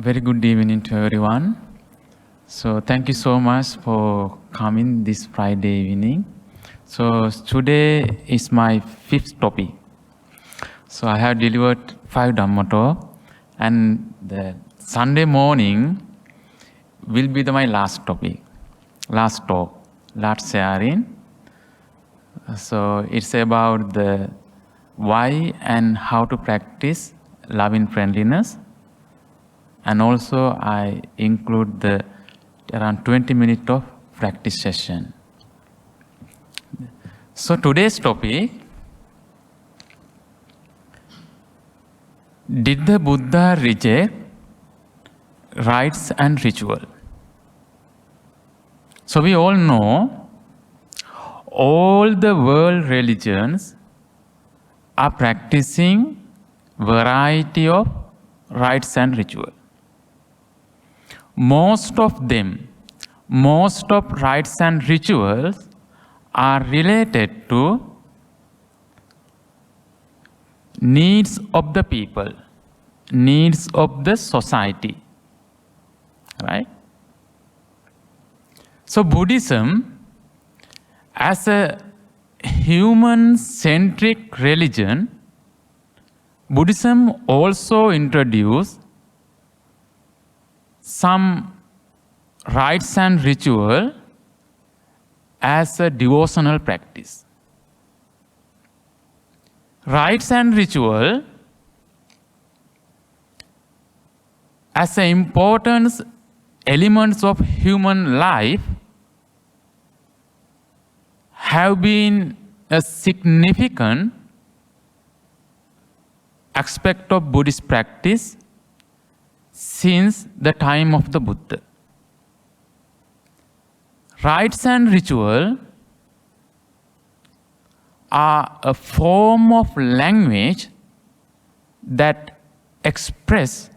Very good evening to everyone. So thank you so much for coming this Friday evening. So today is my 5th topic. So I have delivered 5 Dhamma talk, and the Sunday morning will be my last topic, last talk, last sharing. So it's about the why and how to practice loving friendliness. And also I include the around 20 minutes of practice session. So today's topic, did the Buddha reject rites and ritual? So we all know all the world religions are practicing variety of rites and ritual. Most of rites and rituals are related to needs of the people, needs of the society, right? So Buddhism, as a human-centric religion, Buddhism also introduced some rites and ritual as a devotional practice. Rites and ritual as an important elements of human life have been a significant aspect of Buddhist practice since the time of the Buddha. Rites and ritual are a form of language that express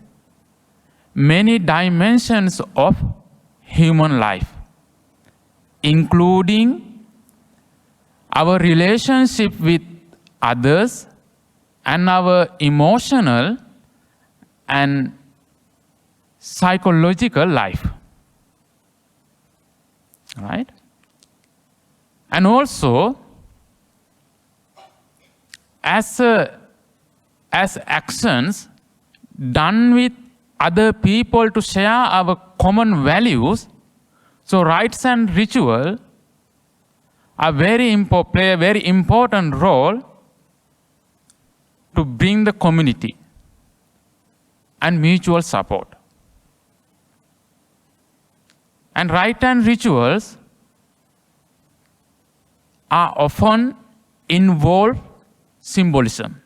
many dimensions of human life, including our relationship with others and our emotional and psychological life, right? And also, as actions done with other people to share our common values, so rites and ritual are play a very important role to bring the community and mutual support. And rites and rituals are often involve symbolism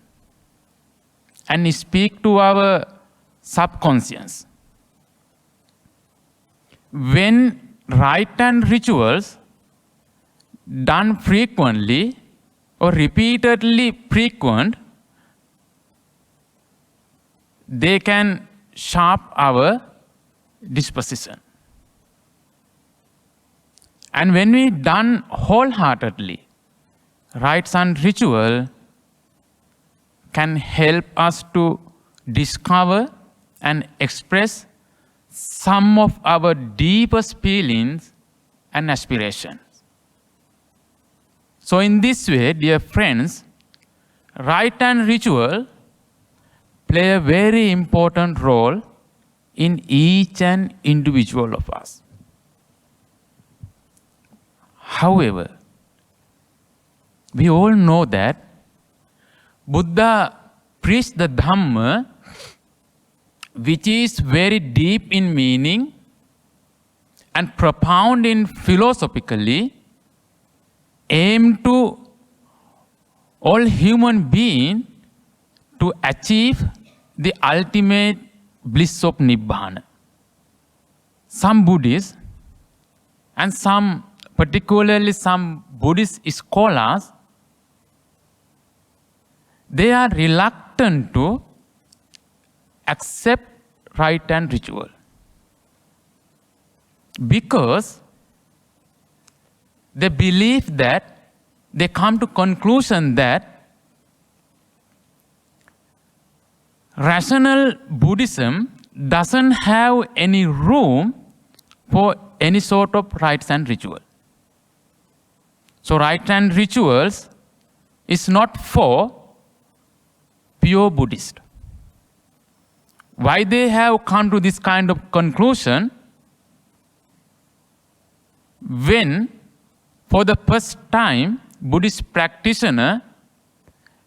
and speak to our subconscious. When rites and rituals done frequently or repeatedly frequent, they can shape our disposition. And when we done wholeheartedly, rites and ritual can help us to discover and express some of our deepest feelings and aspirations. So in this way, dear friends, rite and ritual play a very important role in each and individual of us. However, we all know that Buddha preached the Dhamma, which is very deep in meaning and profound in philosophically, aimed to all human beings to achieve the ultimate bliss of Nibbana. Some Buddhists and particularly some Buddhist scholars, they are reluctant to accept rite and ritual because they believe that they come to conclusion that rational Buddhism doesn't have any room for any sort of rites and ritual. So rites and rituals is not for pure Buddhist. Why they have come to this kind of conclusion? When for the first time Buddhist practitioner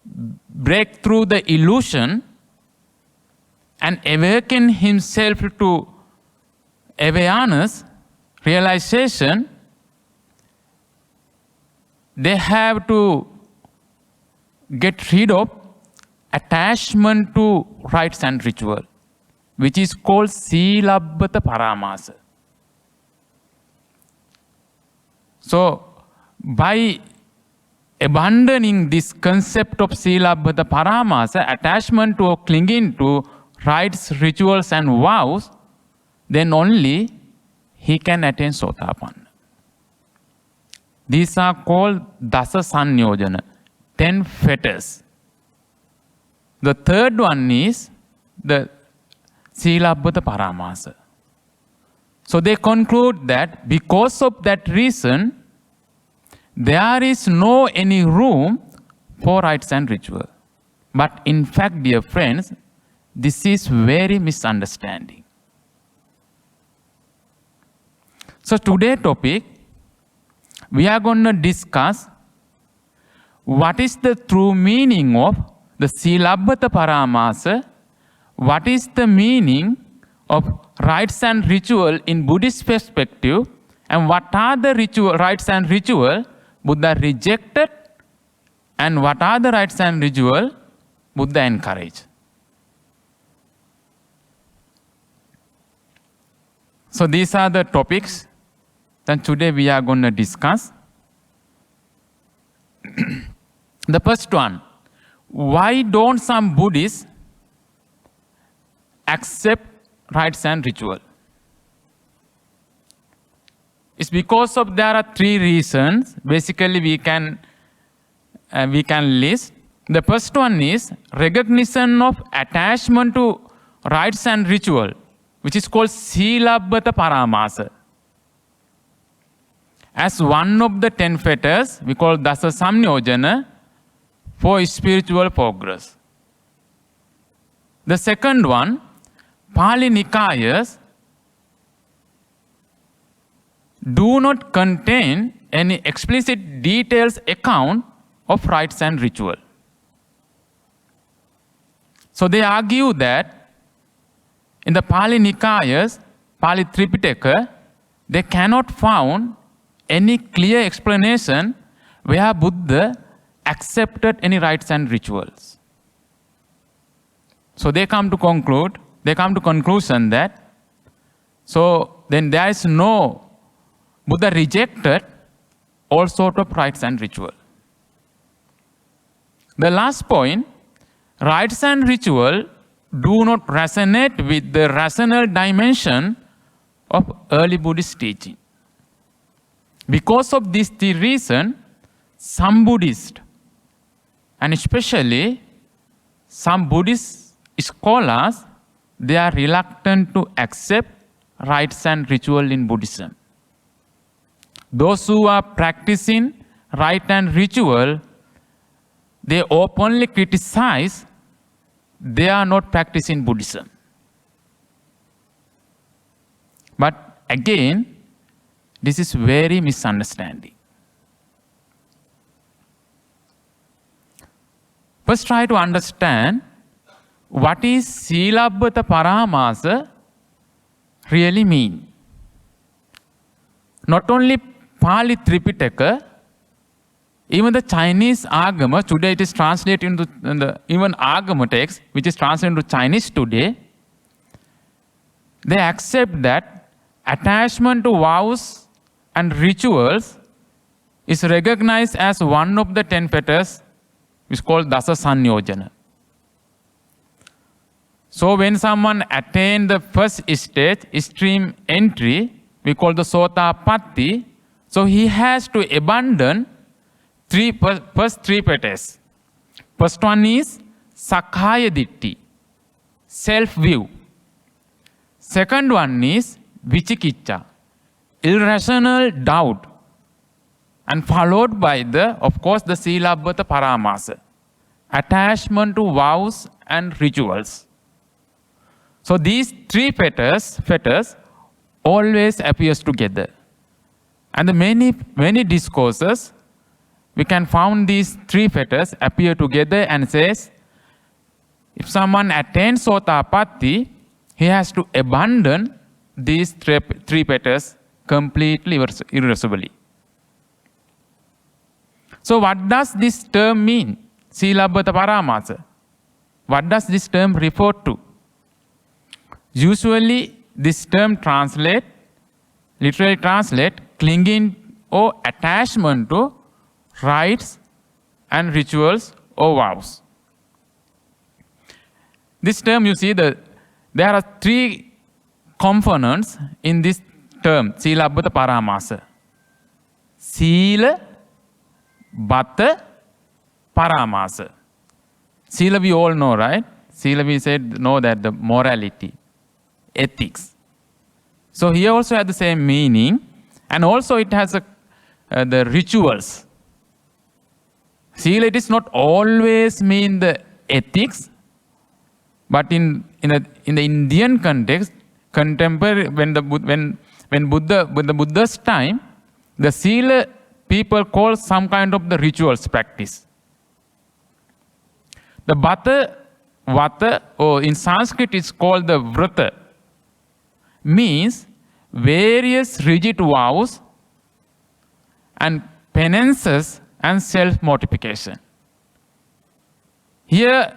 break through the illusion and awaken himself to awareness, realization, they have to get rid of attachment to rites and ritual, which is called Silabbata Paramasa. So, by abandoning this concept of Silabbata Paramasa, attachment to or clinging to rites, rituals and vows, then only he can attain Sotapanna. These are called Dasa Sanyojana, 10 fetters. The third one is the Silabbata Paramasa. So they conclude that because of that reason, there is no any room for rites and ritual. But in fact, dear friends, this is very misunderstanding. So today's topic, we are going to discuss what is the true meaning of the Silabbata Paramasa, what is the meaning of rites and ritual in Buddhist perspective, and what are the rites and ritual Buddha rejected, and what are the rites and ritual Buddha encouraged. So these are the topics that today we are going to discuss. The first one, why don't some Buddhists accept rites and ritual? It's because of there are three reasons. Basically, we can list. The first one is recognition of attachment to rites and ritual, which is called Silabbata Paramasa. As one of the 10 fetters, we call Dasa Samyojana for spiritual progress. The second one, Pali Nikayas do not contain any explicit details account of rites and ritual. So they argue that in the Pali Nikayas, Pali Tripitaka, they cannot found any clear explanation where Buddha accepted any rites and rituals. So they come to conclusion that, so then there is no, Buddha rejected all sort of rites and ritual. The last point, rites and ritual do not resonate with the rational dimension of early Buddhist teaching. Because of these three reasons, some Buddhists, and especially some Buddhist scholars, they are reluctant to accept rites and ritual in Buddhism. Those who are practicing rite and ritual, they openly criticize they are not practicing Buddhism. But again, this is very misunderstanding. First, try to understand what is Silabbata Paramasa really mean. Not only Pali Tripitaka, even the Chinese Agama, today it is translated into the even Agama text, which is translated into Chinese today, they accept that attachment to vows and rituals is recognized as one of the 10 fetters, which is called Dasa Sanyojana. So when someone attains the first stage, extreme entry, we call the Sotapatti, so he has to abandon first three fetters. First one is Sakkaya Ditti, self-view. Second one is Vichikicha, irrational doubt. And followed by of course, the Silabbata Paramasa, attachment to vows and rituals. So these three fetters always appears together. And the many discourses, we can find these three fetters appear together and says, if someone attains Sotapatti, he has to abandon these three fetters completely, irreversibly. So what does this term mean? Silabbata Paramasa. What does this term refer to? Usually this term literally translate clinging or attachment to rites and rituals or vows. This term, you see, there are three components in this term, Silabbata Paramasa. Sila, Bata, Paramasa. Sila we all know, right? Sila we know that the morality, ethics. So here also has the same meaning, and also it has the rituals. Sila, it is not always mean the ethics, but in the Indian context, contemporary when the Buddha's time, the Sila people call some kind of the rituals practice. The Vata, or in Sanskrit it's called the Vrata, means various rigid vows and penances and self-mortification. Here,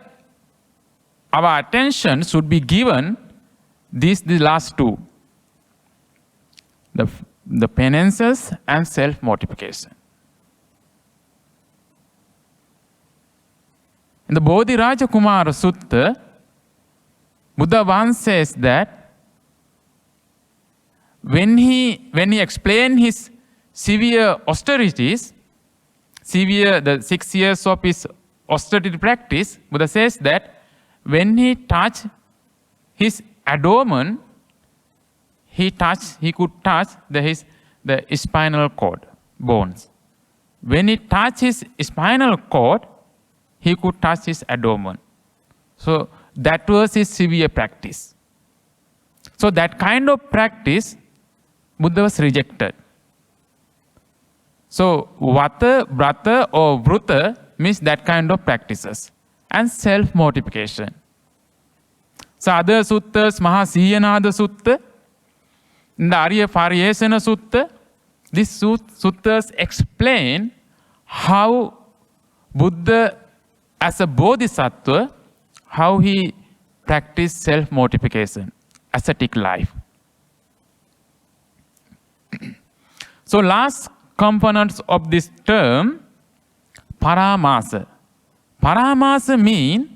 our attention should be given the last two, the penances and self-mortification. In the Bodhiraja Kumara Sutta, Buddha once says that when he explained his severe austerities, the 6 years of his austerity practice, Buddha says that when he touched his abdomen, he could touch the spinal cord bones. When he touched his spinal cord, he could touch his abdomen. So that was his severe practice. So that kind of practice, Buddha was rejected. So Vata, Brata or Vruta means that kind of practices. And self-mortification. So other suttas, Maha Siyanada Sutta, in the Arya Pariyesana Sutta, these suttas explain how Buddha as a bodhisattva, how he practiced self-mortification, ascetic life. So last components of this term, Paramasa. Paramasa means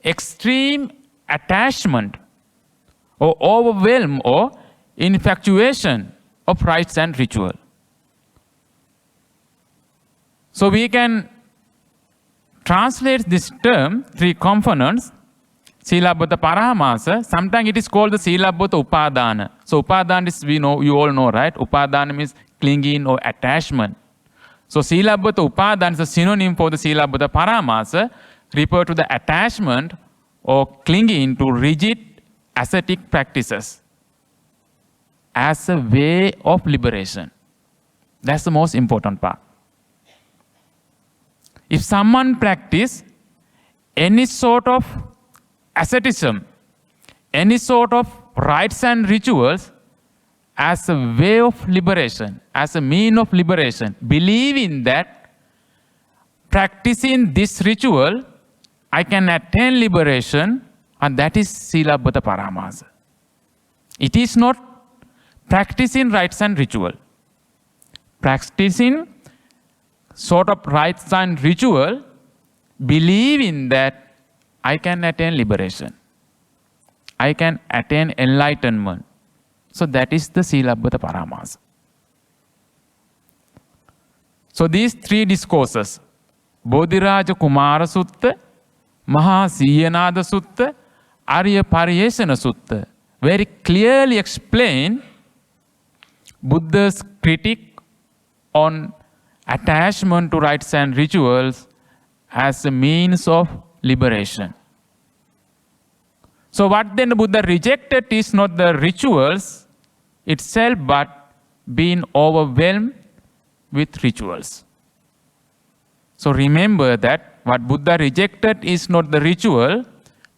extreme attachment or overwhelm or infatuation of rites and ritual. So we can translate this term, three components, Silabbata Paramasa. Sometimes it is called the Silabbata Upadana. So Upadana is, you all know, right? Upadana means clinging or attachment. So Silabbata Upadana is a synonym for the Silabbata Paramasa, refer to the attachment or clinging to rigid ascetic practices as a way of liberation. That's the most important part. If someone practice any sort of asceticism, any sort of rites and rituals as a way of liberation, as a mean of liberation, believing that practicing this ritual, I can attain liberation, and that is Silabbata Paramasa. It is not practicing rites and ritual. Practicing sort of rites and ritual, believing that I can attain liberation. I can attain enlightenment. So that is the Silabbata Paramasa. So these three discourses, Bodhiraja Kumara Sutta, Maha Siyanada Sutta, Arya Pariyesana Sutta, very clearly explain Buddha's critique on attachment to rites and rituals as a means of liberation. So what then the Buddha rejected is not the rituals itself, but being overwhelmed with rituals. So remember that what Buddha rejected is not the ritual,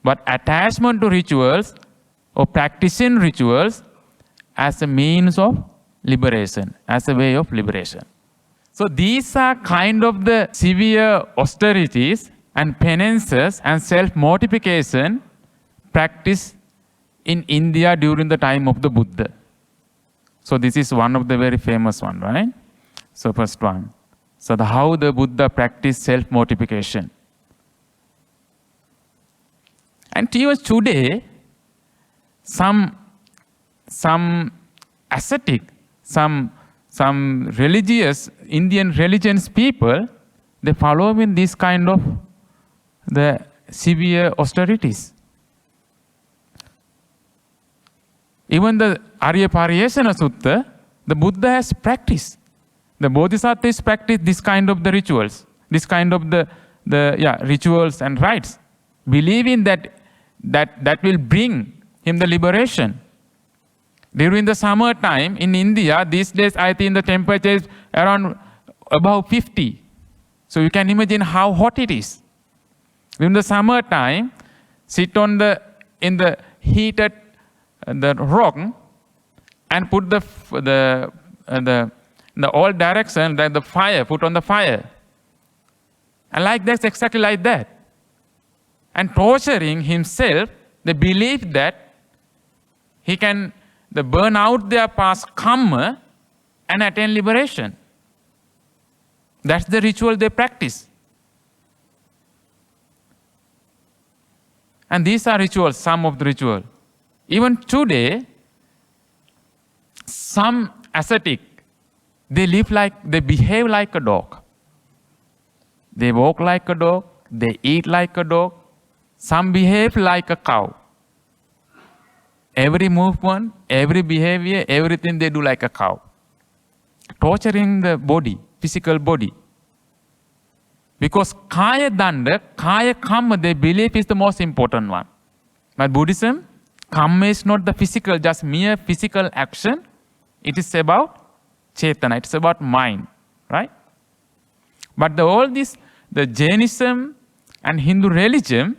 but attachment to rituals or practicing rituals as a means of liberation, as a way of liberation. So these are kind of the severe austerities and penances and self-mortification practiced in India during the time of the Buddha. So this is one of the very famous one, right? So first one. So how the Buddha practiced self-mortification. And even today, some ascetic, some religious, Indian religious people, they follow in this kind of the severe austerities. Even the Arya Pariyesana Sutta, the Buddha has practiced. The Bodhisattvas practice this kind of the rituals, this kind of the rituals and rites, believing that will bring him the liberation. During the summer time in India, these days I think the temperature is around above 50. So you can imagine how hot it is. During the summer time, sit in the heated the rock and put the all direction that the fire, put on the fire. And like that's exactly like that. And torturing himself, the belief that he can burn out their past karma and attain liberation. That's the ritual they practice. And these are rituals, some of the ritual. Even today, some ascetic, they behave like a dog. They walk like a dog, they eat like a dog. Some behave like a cow. Every movement, every behavior, everything they do like a cow. Torturing the body, physical body. Because kaya danda, kaya karma, they believe is the most important one. But Buddhism, karma is not the physical, just mere physical action. It is about chetana, it's about mind, right? But all this, the Jainism and Hindu religion,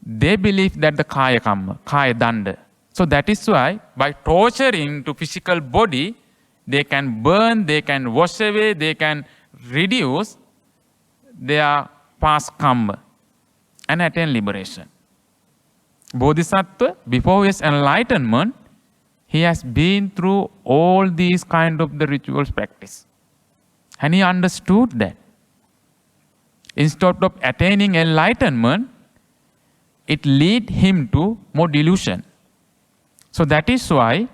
they believe that the kaya karma, kaya danda. So that is why by torturing to physical body, they can burn, they can wash away, they can reduce their past karma and attain liberation. Bodhisattva, before his enlightenment, he has been through all these kind of the rituals practice. And he understood that. Instead of attaining enlightenment, it lead him to more delusion. So that is why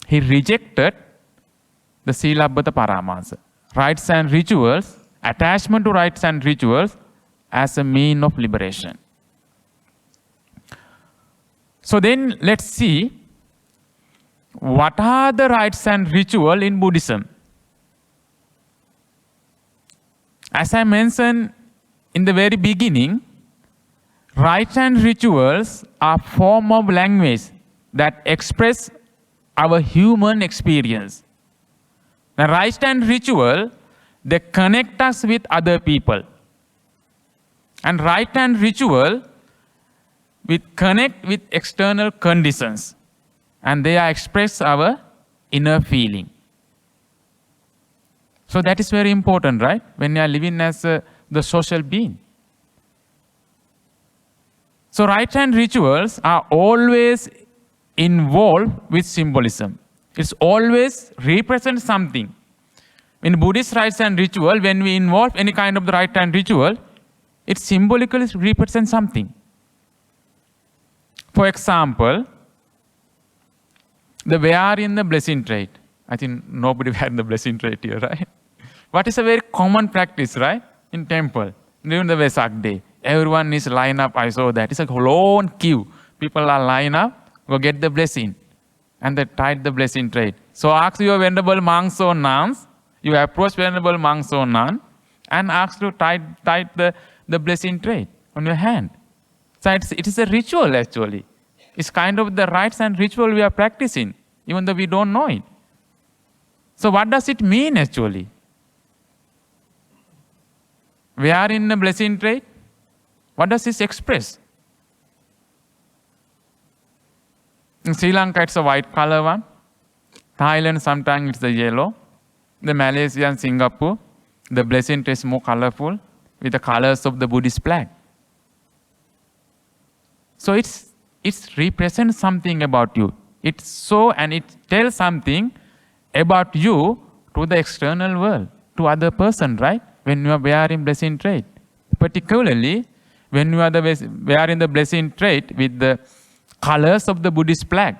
he rejected the Silabbata Paramasa, rites and rituals, attachment to rites and rituals as a mean of liberation. So then let's see what are the rites and ritual in Buddhism. As I mentioned in the very beginning, rites and rituals are form of language that express our human experience. The rites and ritual, they connect us with other people. And rite and ritual, we connect with external conditions. And they express our inner feeling. So that is very important, right? When you are living as the social being. So rites and rituals are always involved with symbolism. It's always represent something. In Buddhist rites and ritual, when we involve any kind of the rite and ritual, it symbolically represents something. For example, the Vihara in the blessing trait. I think nobody had the blessing trait here, right? What is a very common practice, right? In temple, during the Vesak day. Everyone is lined up, I saw that. It's a long queue. People are lined up go get the blessing. And they tied the blessing tray. So ask your venerable monks or nuns, you approach venerable monks or nun, and ask to tie the blessing tray on your hand. So it is a ritual actually. It's kind of the rites and ritual we are practicing, even though we don't know it. So what does it mean actually? We are in a blessing tray. What does this express? In Sri Lanka, it's a white color one. Thailand, sometimes it's the yellow. The Malaysia and Singapore, the blessing tray is more colorful with the colors of the Buddhist flag. So it represents something about you. It tells something about you to the external world, to other person, right? When you are wearing blessing tray. Particularly, when you are wearing the blessing tray with the colors of the Buddhist flag.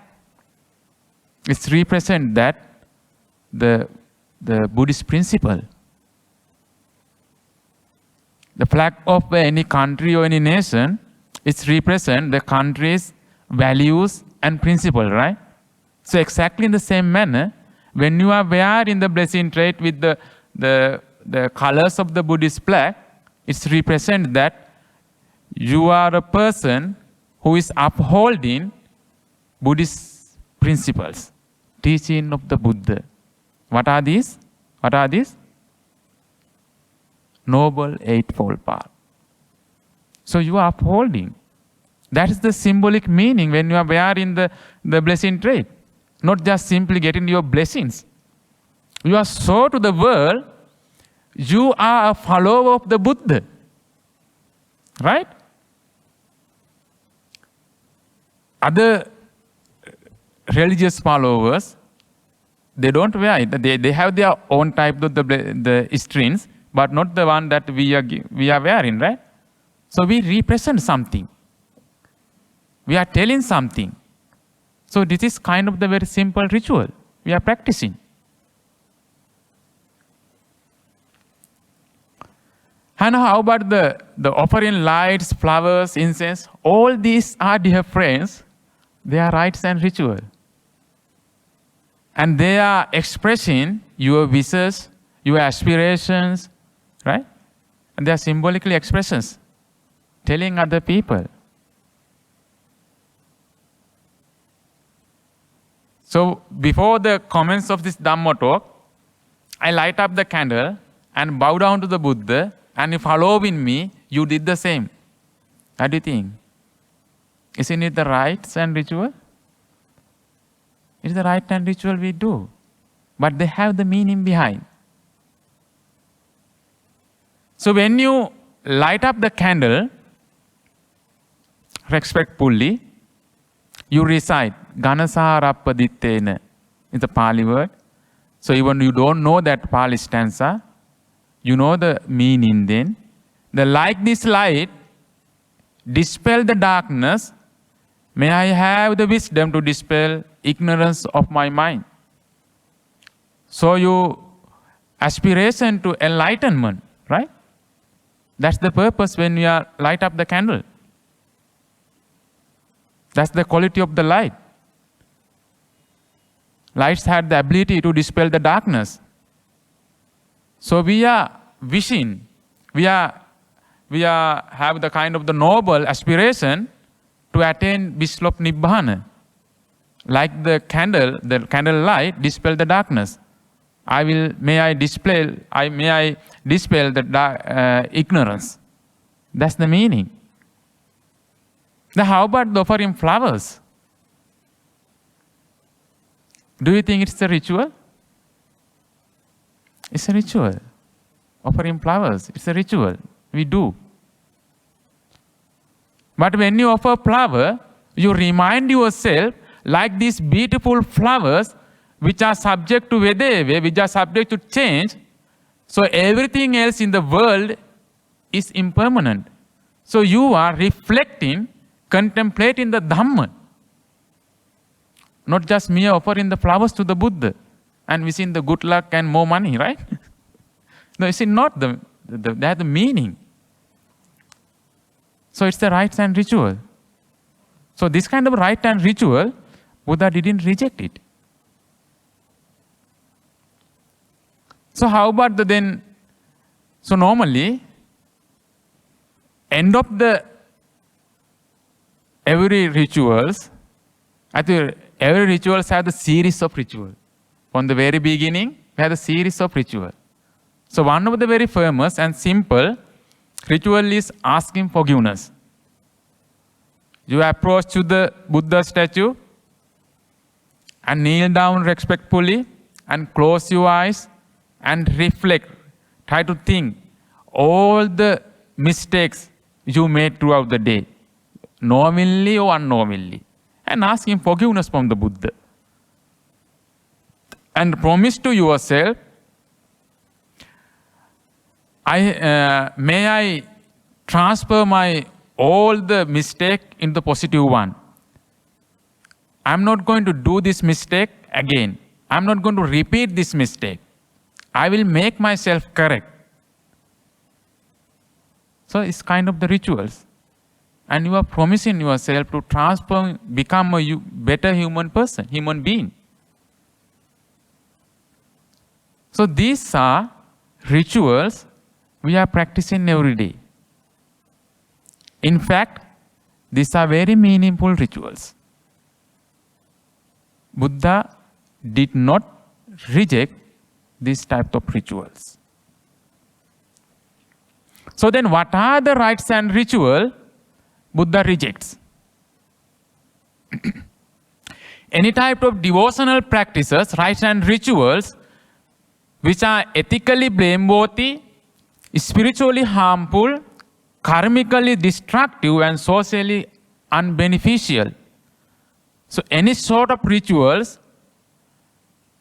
It represents that the Buddhist principle. The flag of any country or any nation, it represents the country's values and principle, right? So exactly in the same manner, when you are wearing the blessing tray with the colors of the Buddhist flag, it represents that you are a person who is upholding Buddhist principles, teaching of the Buddha. What are these? Noble Eightfold Path. So you are upholding. That is the symbolic meaning when you are wearing the blessing tray. Not just simply getting your blessings. You are so to the world, you are a follower of the Buddha. Right? Other religious followers, they don't wear it. They have their own type of the strings, but not the one that we are wearing, right? So we represent something. We are telling something. So this is kind of the very simple ritual we are practicing. And how about the offering lights, flowers, incense? All these are, dear friends, they are rites and ritual. And they are expressing your wishes, your aspirations, right? And they are symbolically expressions, telling other people. So before the comments of this Dhamma talk, I light up the candle and bow down to the Buddha, and if following me, you did the same. What do you think? Isn't it the rites and ritual? It's the rite and ritual we do. But they have the meaning behind. So when you light up the candle, respectfully, you recite Ganasarappaditena is the Pali word. So even you don't know that Pali stanza, you know the meaning then. Like this light, dispel the darkness. May I have the wisdom to dispel ignorance of my mind. So you aspiration to enlightenment, right? That's the purpose when you light up the candle. That's the quality of the light. Lights had the ability to dispel the darkness. So we are wishing, we have the kind of the noble aspiration to attain Vislop Nibbana. Like the candle light dispel the darkness. May I dispel the ignorance. That's the meaning. Now how about the offering flowers? Do you think it's a ritual? It's a ritual. Offering flowers, it's a ritual. We do. But when you offer flower, you remind yourself like these beautiful flowers which are subject to vedeve, which are subject to change. So everything else in the world is impermanent. So you are reflecting, contemplating the Dhamma. Not just mere offering the flowers to the Buddha and wishing the good luck and more money, right? No, it's not they have the meaning. So it's the rites and ritual. So this kind of rite and ritual, Buddha didn't reject it. So how about then, so normally, end of the every rituals, I think every rituals have the series of rituals. From the very beginning, we have a series of rituals. So one of the very famous and simple ritual is asking forgiveness. You approach to the Buddha statue and kneel down respectfully and close your eyes and reflect. Try to think all the mistakes you made throughout the day, knowingly or unknowingly, and ask him forgiveness from the Buddha. And promise to yourself, may I transfer my all the mistake into the positive one. I'm not going to do this mistake again. I'm not going to repeat this mistake. I will make myself correct. So it's kind of the rituals. And you are promising yourself to transform, become a better human person, human being. So these are rituals we are practicing every day. In fact, these are very meaningful rituals. Buddha did not reject these type of rituals. So then what are the rites and ritual Buddha rejects? Any type of devotional practices, rites and rituals which are ethically blameworthy, spiritually harmful, karmically destructive and socially unbeneficial. So any sort of rituals,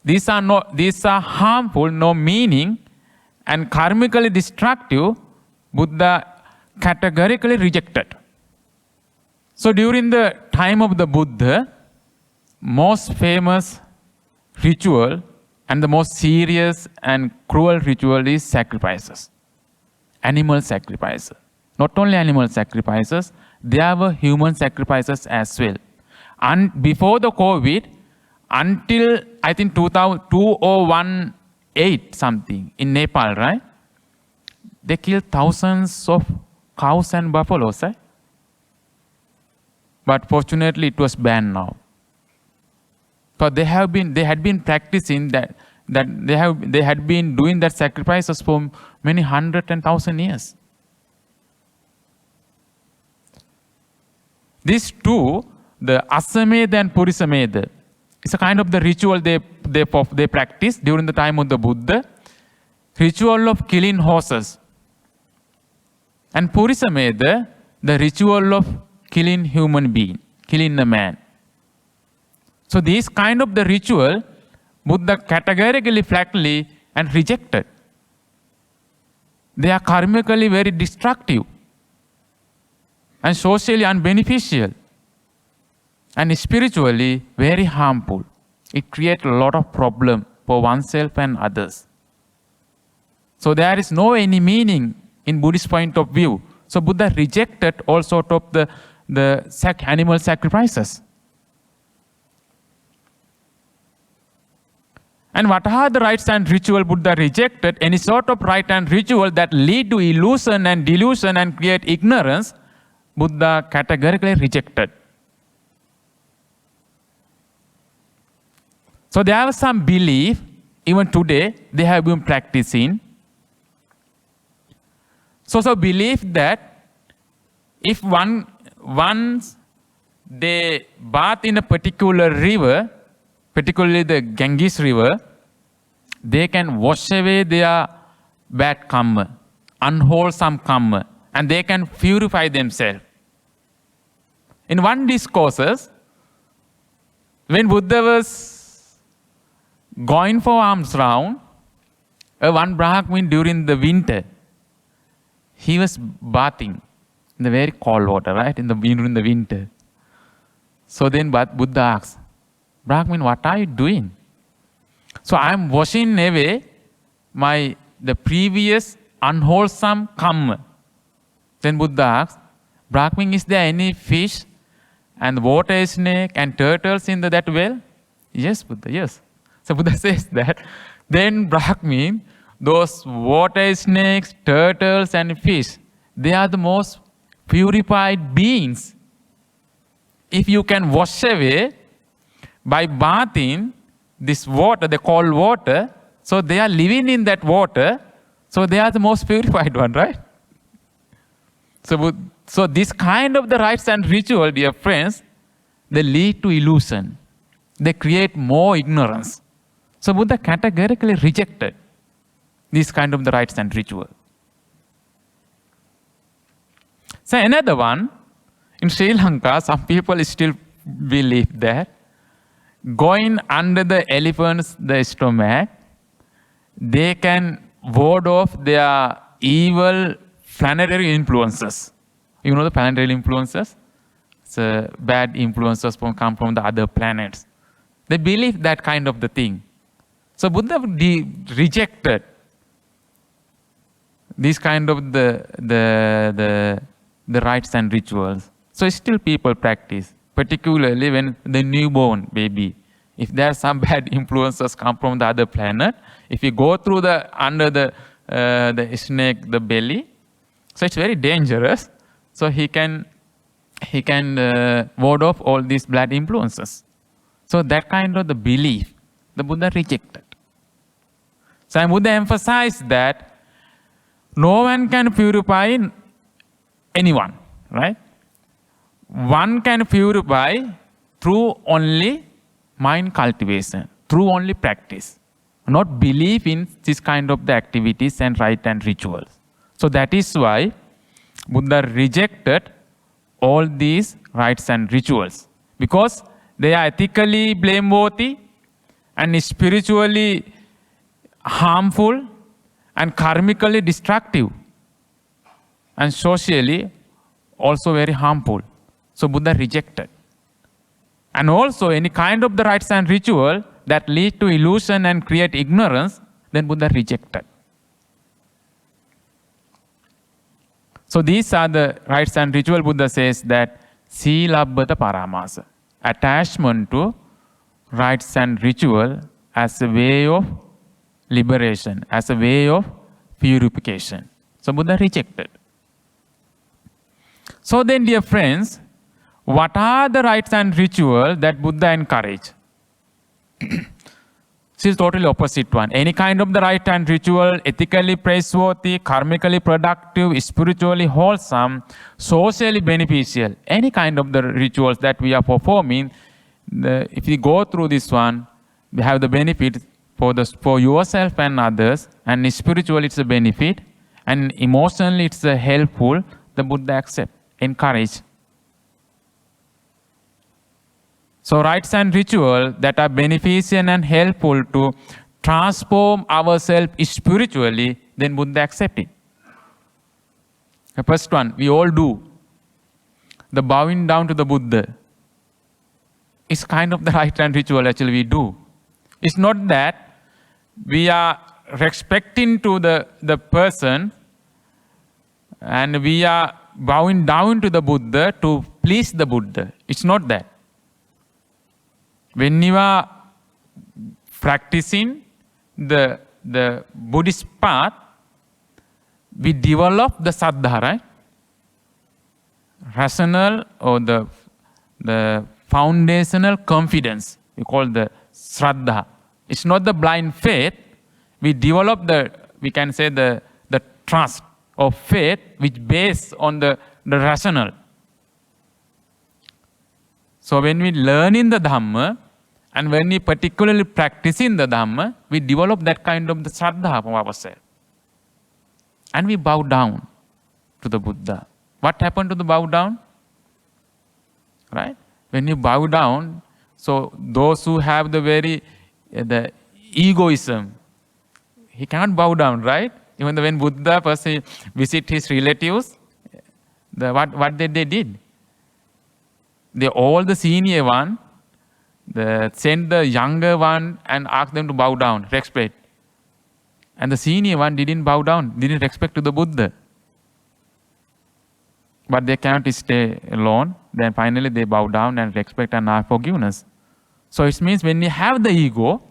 these are harmful, no meaning, and karmically destructive, Buddha categorically rejected. So during the time of the Buddha, most famous ritual and the most serious and cruel ritual is sacrifices. Animal sacrifices. Not only animal sacrifices, there were human sacrifices as well. And before the COVID, until I think 2018 something in Nepal, right? They killed thousands of cows and buffaloes, right? But fortunately, it was banned now. But they had been practicing that they had been doing that sacrifices for many hundred and thousand years. These two, the Asameda and Purisameda, it's a kind of the ritual they practiced during the time of the Buddha. Ritual of killing horses. And Purisameda, the ritual of killing human being, killing a man. So these kind of the ritual, Buddha categorically, flatly and rejected. They are karmically very destructive and socially unbeneficial and spiritually very harmful. It creates a lot of problem for oneself and others. So there is no any meaning in Buddhist point of view. So Buddha rejected all sort of the animal sacrifices. And what are the rites and ritual Buddha rejected? Any sort of rite and ritual that lead to illusion and delusion and create ignorance, Buddha categorically rejected. So there was some belief, even today, they have been practicing. So belief that if once they bath in a particular river, particularly the Ganges river, they can wash away their bad karma, unwholesome karma, and they can purify themselves. In one discourses, when Buddha was going for alms round, one Brahmin during the winter, he was bathing in the very cold water, right? During the winter. So then Buddha asked, Brahmin, what are you doing? So I am washing away the previous unwholesome karma. Then Buddha asked, Brahmin, is there any fish and the water snake and turtles in that well? Yes, Buddha, yes. So Buddha says that, then Brahmin, those water snakes, turtles and fish, they are the most purified beings. If you can wash away by bathing this water, the cold water, so they are living in that water, so they are the most purified one, right? So this kind of the rites and ritual, dear friends, they lead to illusion. They create more ignorance. So Buddha categorically rejected this kind of the rites and ritual. So another one, in Sri Lanka, some people still believe that going under the elephant's stomach, they can ward off their evil planetary influences. You know the planetary influences? So bad influences come from the other planets. They believe that kind of the thing. So Buddha rejected this kind of the rites and rituals. So still people practice, particularly when the newborn baby. If there are some bad influences come from the other planet, if you go through under the snake, the belly, so it's very dangerous. So he can ward off all these bad influences. So that kind of the belief, the Buddha rejected. So Buddha emphasized that no one can purify anyone, right? One can purify through only mind cultivation, through only practice, not believe in this kind of the activities and rite and rituals. So that is why Buddha rejected all these rites and rituals, because they are ethically blameworthy and spiritually harmful and karmically destructive and socially also very harmful. So Buddha rejected. And also any kind of the rites and ritual that lead to illusion and create ignorance, then Buddha rejected. So these are the rites and ritual. Buddha says that Silabbata Paramasa, attachment to rites and ritual as a way of liberation, as a way of purification. So Buddha rejected. So then, dear friends, what are the rites and rituals that Buddha encouraged? This is totally opposite one. Any kind of the rite and ritual, ethically praiseworthy, karmically productive, spiritually wholesome, socially beneficial. Any kind of the rituals that we are performing, if we go through this one, we have the benefit for yourself and others, and spiritually it's a benefit, and emotionally it's helpful. The Buddha accept, encourage. So rites and rituals that are beneficial and helpful to transform ourselves spiritually, then Buddha accept it. The first one, we all do. The bowing down to the Buddha. It's kind of the rite and ritual actually we do. It's not that we are respecting to the person and we are bowing down to the Buddha to please the Buddha. It's not that. When you are practicing the Buddhist path, we develop the saddha, right? Rational or the foundational confidence. We call the shraddha. It's not the blind faith. We develop we can say the trust of faith which based on the rational. So when we learn in the Dhamma, and when we particularly practice in the Dhamma, we develop that kind of the shraddha for ourselves. And we bow down to the Buddha. What happened to the bow down? Right? When you bow down, so those who have the egoism, he cannot bow down, right? Even when Buddha first visit his relatives, what they did? All the senior one, send the younger one and ask them to bow down, respect. And the senior one didn't bow down, didn't respect to the Buddha. but they cannot stay alone. Then finally they bow down and respect and ask forgiveness. So it means when we have the ego,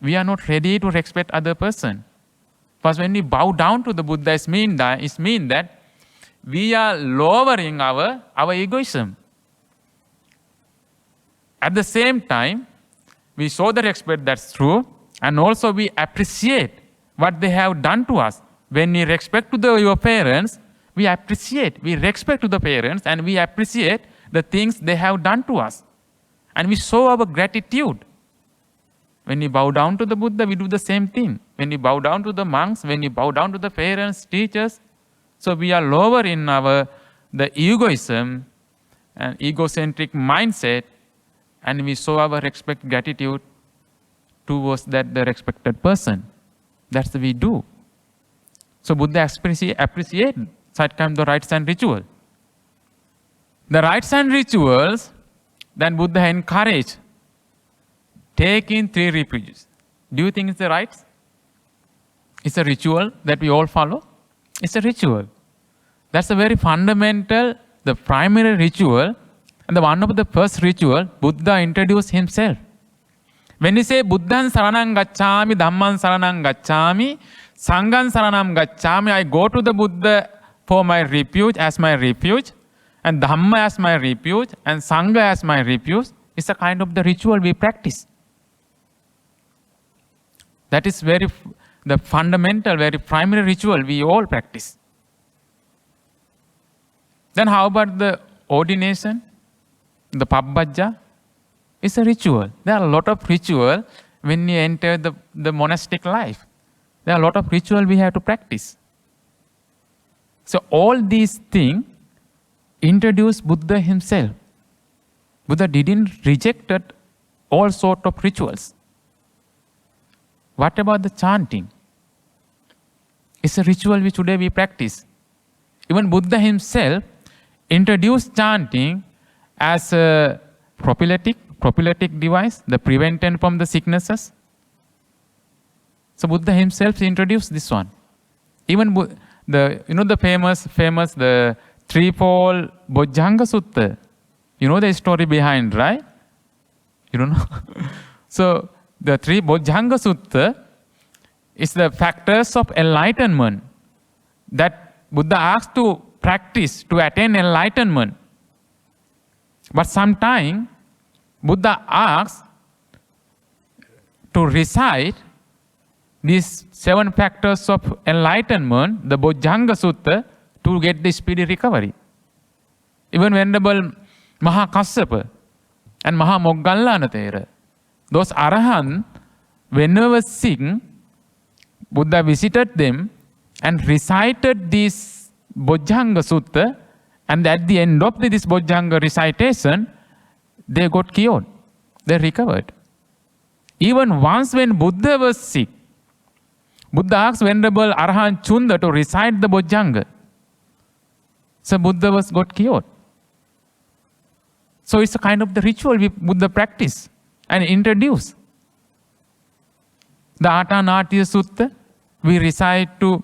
we are not ready to respect other person. First, when we bow down to the Buddha, it means that we are lowering our egoism. At the same time, we show the respect, that's true, and also we appreciate what they have done to us. When we respect to your parents, we respect to the parents, and we appreciate the things they have done to us. And we show our gratitude. When we bow down to the Buddha, we do the same thing. When we bow down to the monks, when we bow down to the parents, teachers, so we are lower in the egoism and egocentric mindset, and we show our respect, gratitude towards the respected person. That's what we do. So Buddha appreciate such kind of rites and ritual. The rites and rituals, then Buddha encourage taking 3 refuges. Do you think it's the rites? It's a ritual that we all follow. It's a ritual. That's a very fundamental, the primary ritual, and the one of the first ritual Buddha introduced himself. When we say Buddhan saranam gacchami, Dhamman saranam gacchami, Sangham saranam gacchami, I go to the Buddha for my refuge, as my refuge, and Dhamma as my refuge, and Sangha as my refuge, is a kind of the ritual we practice. That is the fundamental, very primary ritual we all practice. Then how about the ordination? The pabbajja? It's a ritual. There are a lot of ritual when you enter the monastic life. There are a lot of ritual we have to practice. So all these things introduced Buddha himself. Buddha didn't reject all sort of rituals. What about the chanting? It's a ritual which today we practice. Even Buddha himself introduced chanting as a prophylactic device, the prevention from the sicknesses. So Buddha himself introduced this one. Even the famous the threefold Bojjhanga Sutta. You know the story behind, right? You don't know? So the 3 Bojjhanga Sutta is the factors of enlightenment that Buddha asked to practice to attain enlightenment. But sometimes Buddha asks to recite these 7 factors of enlightenment, the Bojjhanga Sutta, to get the speedy recovery. Even Venerable Maha Kassapa and Maha Moggallana Thera, those arahants, whenever sick, Buddha visited them and recited this Bojjhanga Sutta, and at the end of this Bojjhanga recitation, they got cured. They recovered. Even once when Buddha was sick, Buddha asked Venerable Arahant Chunda to recite the Bojjhanga. So Buddha got cured. So it's a kind of the ritual we Buddha practice and introduce. The Atanatya Sutta, we recite to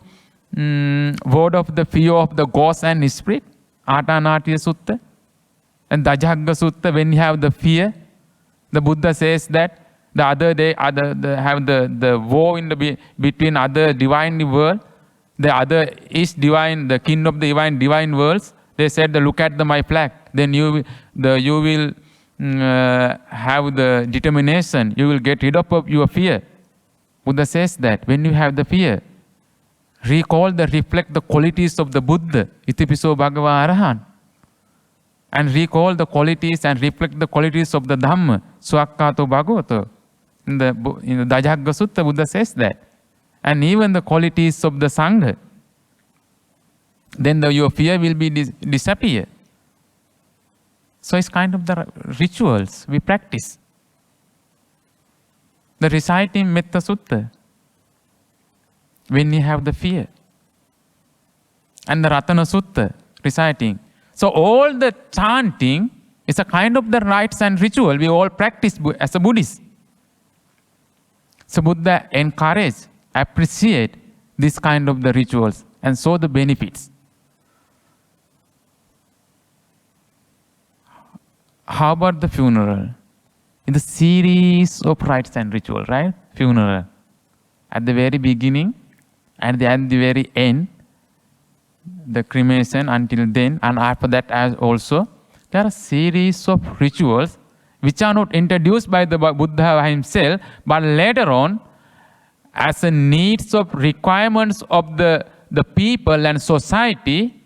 word of the fear of the ghost and spirit, Atanatya Sutta. And Dajjagga Sutta, when you have the fear, the Buddha says that the other day, have the war in between other divine world, the other is divine, the king of the divine worlds. They said, look at my flag, then you will have the determination, you will get rid of your fear. Buddha says that when you have the fear, reflect the qualities of the Buddha, Itipiso Bhagava Arahant, and recall the qualities and reflect the qualities of the Dhamma, Suakkato Bhagavato. In the Dajjagga Sutta, Buddha says that. And even the qualities of the Sangha, then your fear will be disappear. So it's kind of the rituals we practice. The reciting Metta Sutta, when you have the fear. And the Ratana Sutta, reciting. So all the chanting is a kind of the rites and ritual we all practice as a Buddhist. So Buddha encourage, appreciate this kind of the rituals and show the benefits. how about the funeral? In the series of rites and ritual, right? Funeral. At the very beginning and at the very end, the cremation until then, and after that as also, there are a series of rituals which are not introduced by the Buddha himself, but later on, as a needs of requirements of the people and society,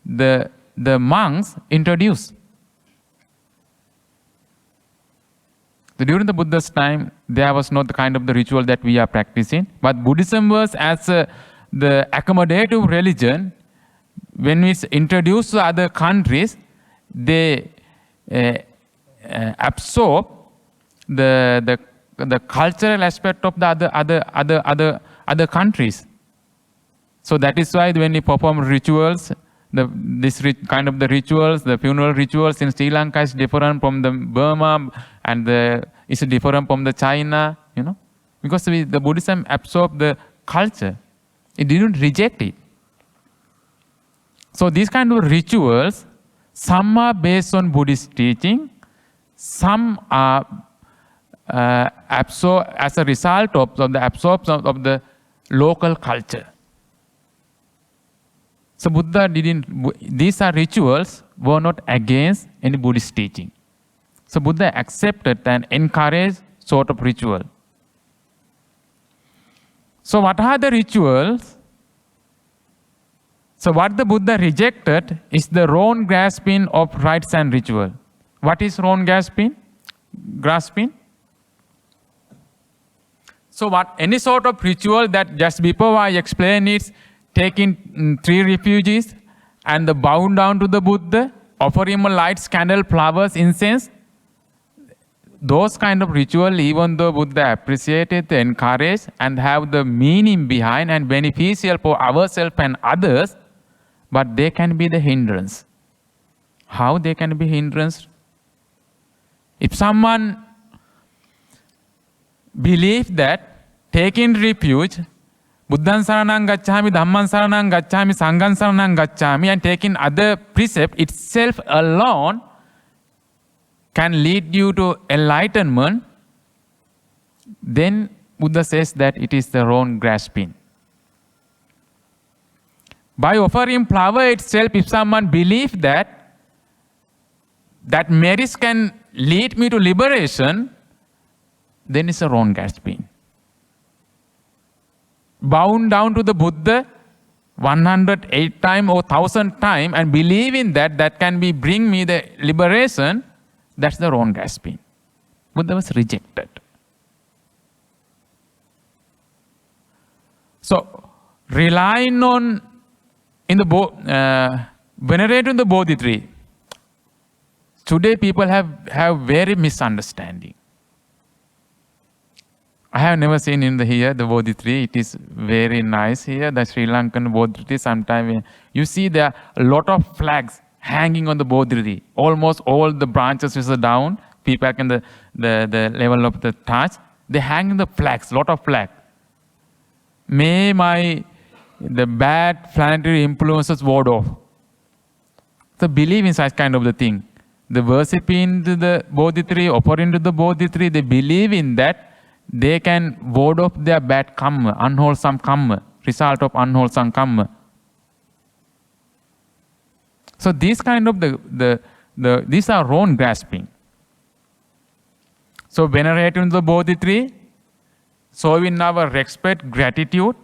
the monks introduce. So during the Buddha's time, there was not the kind of the ritual that we are practicing, but Buddhism was as the accommodative religion. When it's introduced to other countries, they absorb the cultural aspect of the other countries. So that is why when we perform rituals, kind of the rituals, the funeral rituals in Sri Lanka is different from the Burma, and it's different from the China, because the Buddhism absorbed the culture. It didn't reject it. So these kind of rituals, some are based on Buddhist teaching, some are absorbed as a result of the absorption of the local culture. So Buddha these are rituals were not against any Buddhist teaching. So Buddha accepted and encouraged sort of ritual. So what are the rituals? So what the Buddha rejected is the wrong grasping of rites and ritual. What is wrong grasping? So any sort of ritual that just before I explain it, taking 3 refugees and the bowing down to the Buddha, offering lights, candle, flowers, incense, those kind of ritual, even though Buddha appreciated, encouraged, and have the meaning behind and beneficial for ourselves and others, but they can be the hindrance. How they can be hindrance? If someone believes that taking refuge, Buddhan saranang gacchami, Dhamman saranang gacchami, Sanghan saranang gacchami, and taking other precept itself alone can lead you to enlightenment, then Buddha says that it is the wrong grasping. By offering flower itself, if someone believes that merits can lead me to liberation, then it's a wrong grasping. Bound down to the Buddha 108 times or 1,000 times and believing that can bring me the liberation, that's the wrong grasping. Buddha was rejected. So, relying on venerating the Bodhi tree. Today people have very misunderstanding. I have never seen here the Bodhi tree. It is very nice here, the Sri Lankan Bodhi tree. Sometimes you see there are a lot of flags hanging on the Bodhi tree. Almost all the branches is down. People can the level of the touch. They hang the flags, lot of flags. May the bad planetary influences ward off. So believe in such kind of the thing. The worshipping to the Bodhi tree, offering to the Bodhi tree, they believe in that they can ward off their bad karma, unwholesome karma, result of unwholesome karma. So these kind of these are wrong grasping. So venerating the Bodhi tree, showing our respect, gratitude.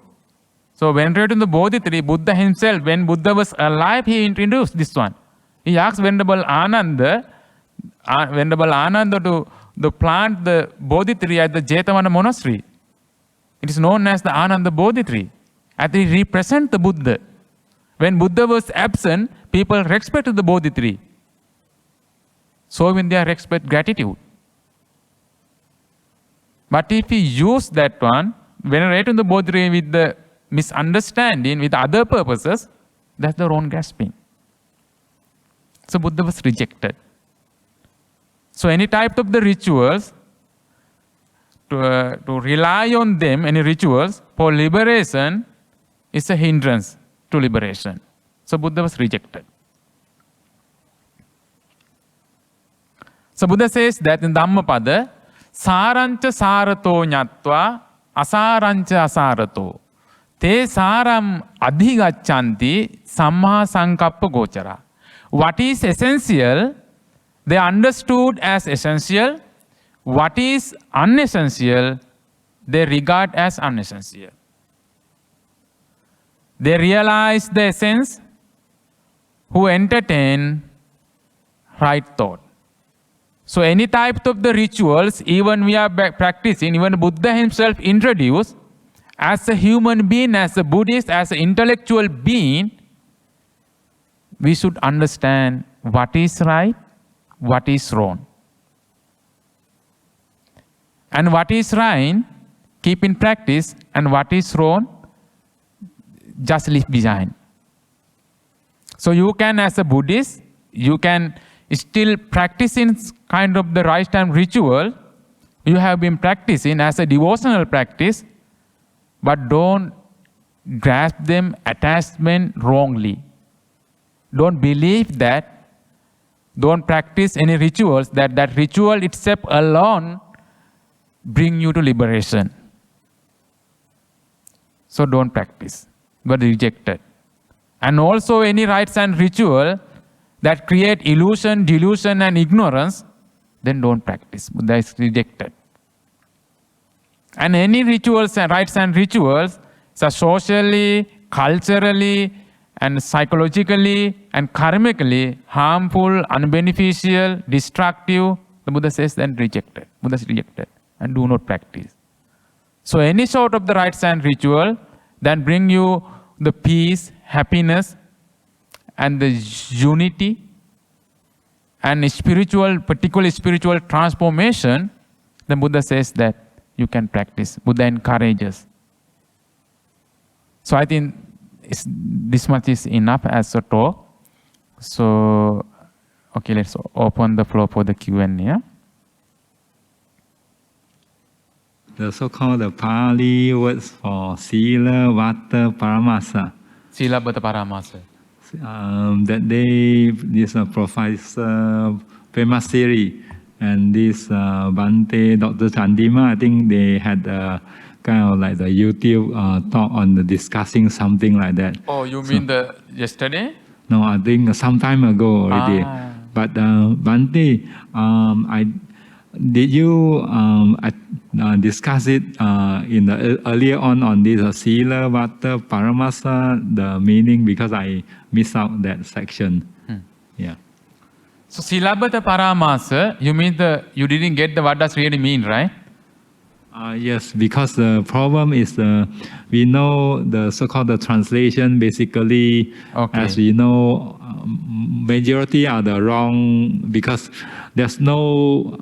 So venerating the Bodhi tree, Buddha himself, when Buddha was alive, he introduced this one. He asked Venerable Ananda to plant the Bodhi tree at the Jetavana monastery. It is known as the Ananda Bodhi tree. And it represents the Buddha. When Buddha was absent, people respected the Bodhi tree. So when they respect gratitude. But if we use that one, venerating the Bodhi tree with the misunderstanding, with other purposes, that's the wrong grasping. So Buddha was rejected. So any type of the rituals, to rely on them, any rituals for liberation is a hindrance to liberation. So Buddha was rejected. So Buddha says that in Dhammapada, Sarancha Sarato Nyatva Asarancha Asarato Te Saram Adhigachanti Samma Sankappa Gochara. What is essential, they understood as essential. What is unessential, they regard as unessential. They realize the essence who entertain right thought. So any type of the rituals, even we are practicing, even Buddha himself introduced, as a human being, as a Buddhist, as an intellectual being, we should understand what is right, what is wrong. And what is right, keep in practice, and what is wrong, just leave behind. So you can, as a Buddhist, you can still practice in kind of the right time ritual you have been practicing as a devotional practice, but don't grasp them attachment wrongly. Don't believe that, don't practice any rituals that ritual itself alone bring you to liberation. So don't practice, but reject it. And also any rites and ritual that create illusion, delusion and ignorance, then don't practice. Buddha is rejected. And any rituals and rites and rituals are socially, culturally, and psychologically and karmically harmful, unbeneficial, destructive, the Buddha says then rejected. Buddha is rejected and do not practice. So any sort of the rites and ritual that bring you the peace, happiness, and the unity and spiritual, particularly spiritual transformation, the Buddha says that you can practice. Buddha encourages. So I think this much is enough as a talk. So, okay, let's open the floor for the Q&A. Yeah? The so-called the Pali words for Sila, Vata, Paramasa. Sila, Vata, Paramasa. That day, this Professor famous series and this Bhante, Dr. Chandima, I think they had kind of like the YouTube talk on the discussing something like that. Oh, you mean the yesterday? No, I think some time ago already. But Bhante, did you discuss it in the earlier on this Sila, Vata, Paramasa, the meaning, because I missed out that section. Yeah. So Sila, Vata, Paramasa, you mean you didn't get what does really mean, right? Yes, because the problem is we know the so-called the translation basically, as we know, majority are the wrong, because there's no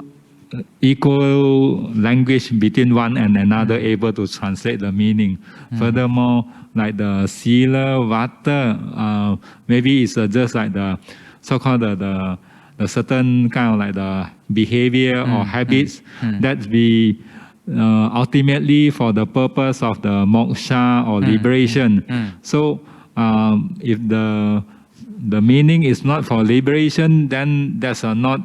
equal language between one and another able to translate the meaning. Furthermore, like the Sila, Vata, maybe it's just like the so-called the certain kind of like the behavior or habits that we ultimately for the purpose of the moksha or liberation. So if the meaning is not for liberation, then that's not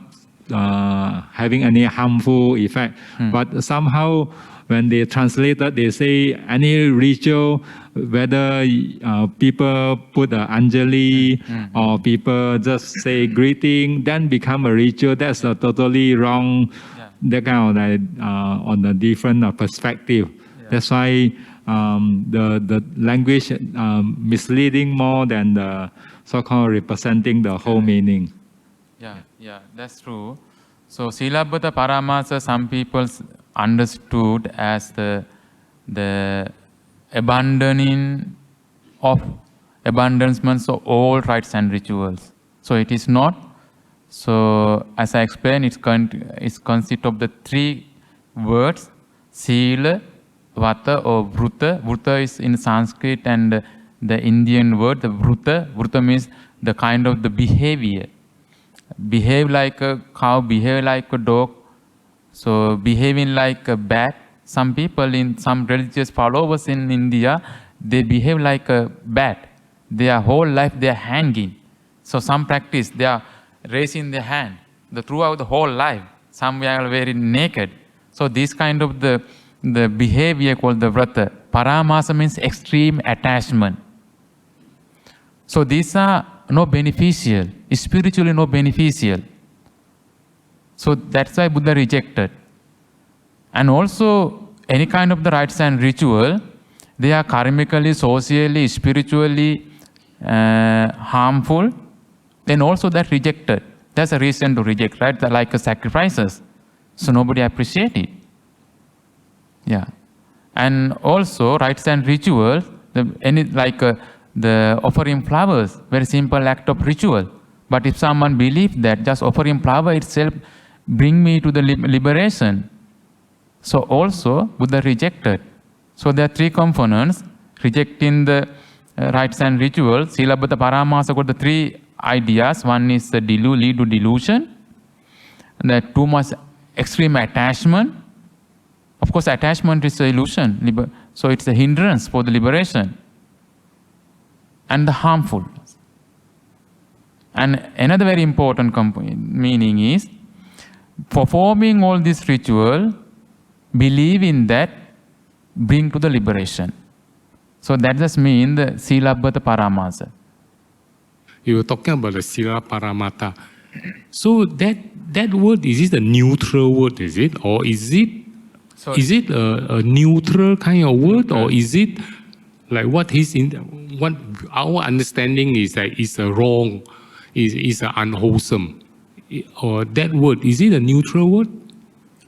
having any harmful effect. But somehow when they translated, they say any ritual, whether people put Anjali or people just say greeting, then become a ritual. That's a totally wrong. That kind of like, on a different perspective. That's why the language misleading more than the so-called representing the whole meaning. Yeah, that's true. So Sila, Vata, Paramasa, some people understood as the abandoning of abandonment of all rites and rituals. So it is not. So as I explained, it consists of the three words: Sila, Vata or Vruta. Vruta is in Sanskrit and the Indian word, the Vruta. Vruta means the kind of the behavior. Behave like a cow, behave like a dog. So behaving like a bat. Some people in some religious followers in India, they behave like a bat. Their whole life they are hanging. So some practice, they are raising their hand. throughout the whole life. Some are very naked. So this kind of the behavior called the vrata. Paramasa means extreme attachment. So these are no beneficial, spiritually no beneficial. So that's why Buddha rejected. And also any kind of the rites and ritual, they are karmically, socially, spiritually harmful. Then also that rejected. That's a reason to reject, right? Like sacrifices. So nobody appreciates it. Yeah. And also rites and rituals, the offering flowers, very simple act of ritual. But if someone believes that just offering flower itself bring me to the liberation, so also Buddha rejected. So there are three components rejecting the rites and rituals. Silabbata Paramasa got the three ideas. One is the lead to delusion. And too much extreme attachment. Of course, attachment is an illusion. So it's a hindrance for the liberation. And the harmful. And another very important meaning is performing all this ritual, believing that bring to the liberation. So that just means the Silabbata Paramasa. You were talking about the Sila Paramata. So that word, is it a neutral word, is it? Or is it a neutral kind of word? Or is it like what our understanding is that it's a wrong, is a unwholesome? Or that word, is it a neutral word?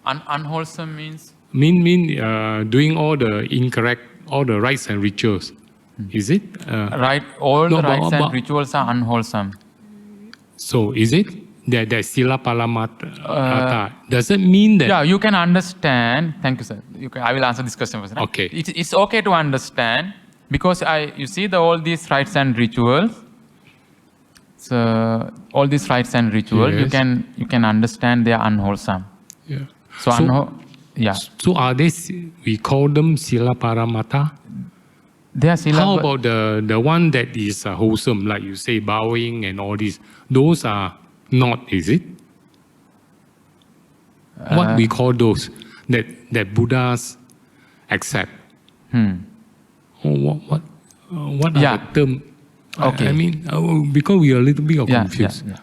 Unwholesome means? Doing all the rites and rituals. Is it? Right, all the rites and rituals are unwholesome. So is it that Sila Paramata? Does it mean that? Yeah, you can understand. Thank you, sir. I will answer this question first. Right? Okay. It's okay to understand because you see all these rites and rituals. So all these rites and rituals, yes. you can understand they are unwholesome. Yeah. So are they? We call them Sila Paramata. How about the one that is wholesome, like you say, bowing and all this? Those are not, is it? What we call those that Buddhas accept? What are the term? Okay. Because we are a little bit confused. Yeah.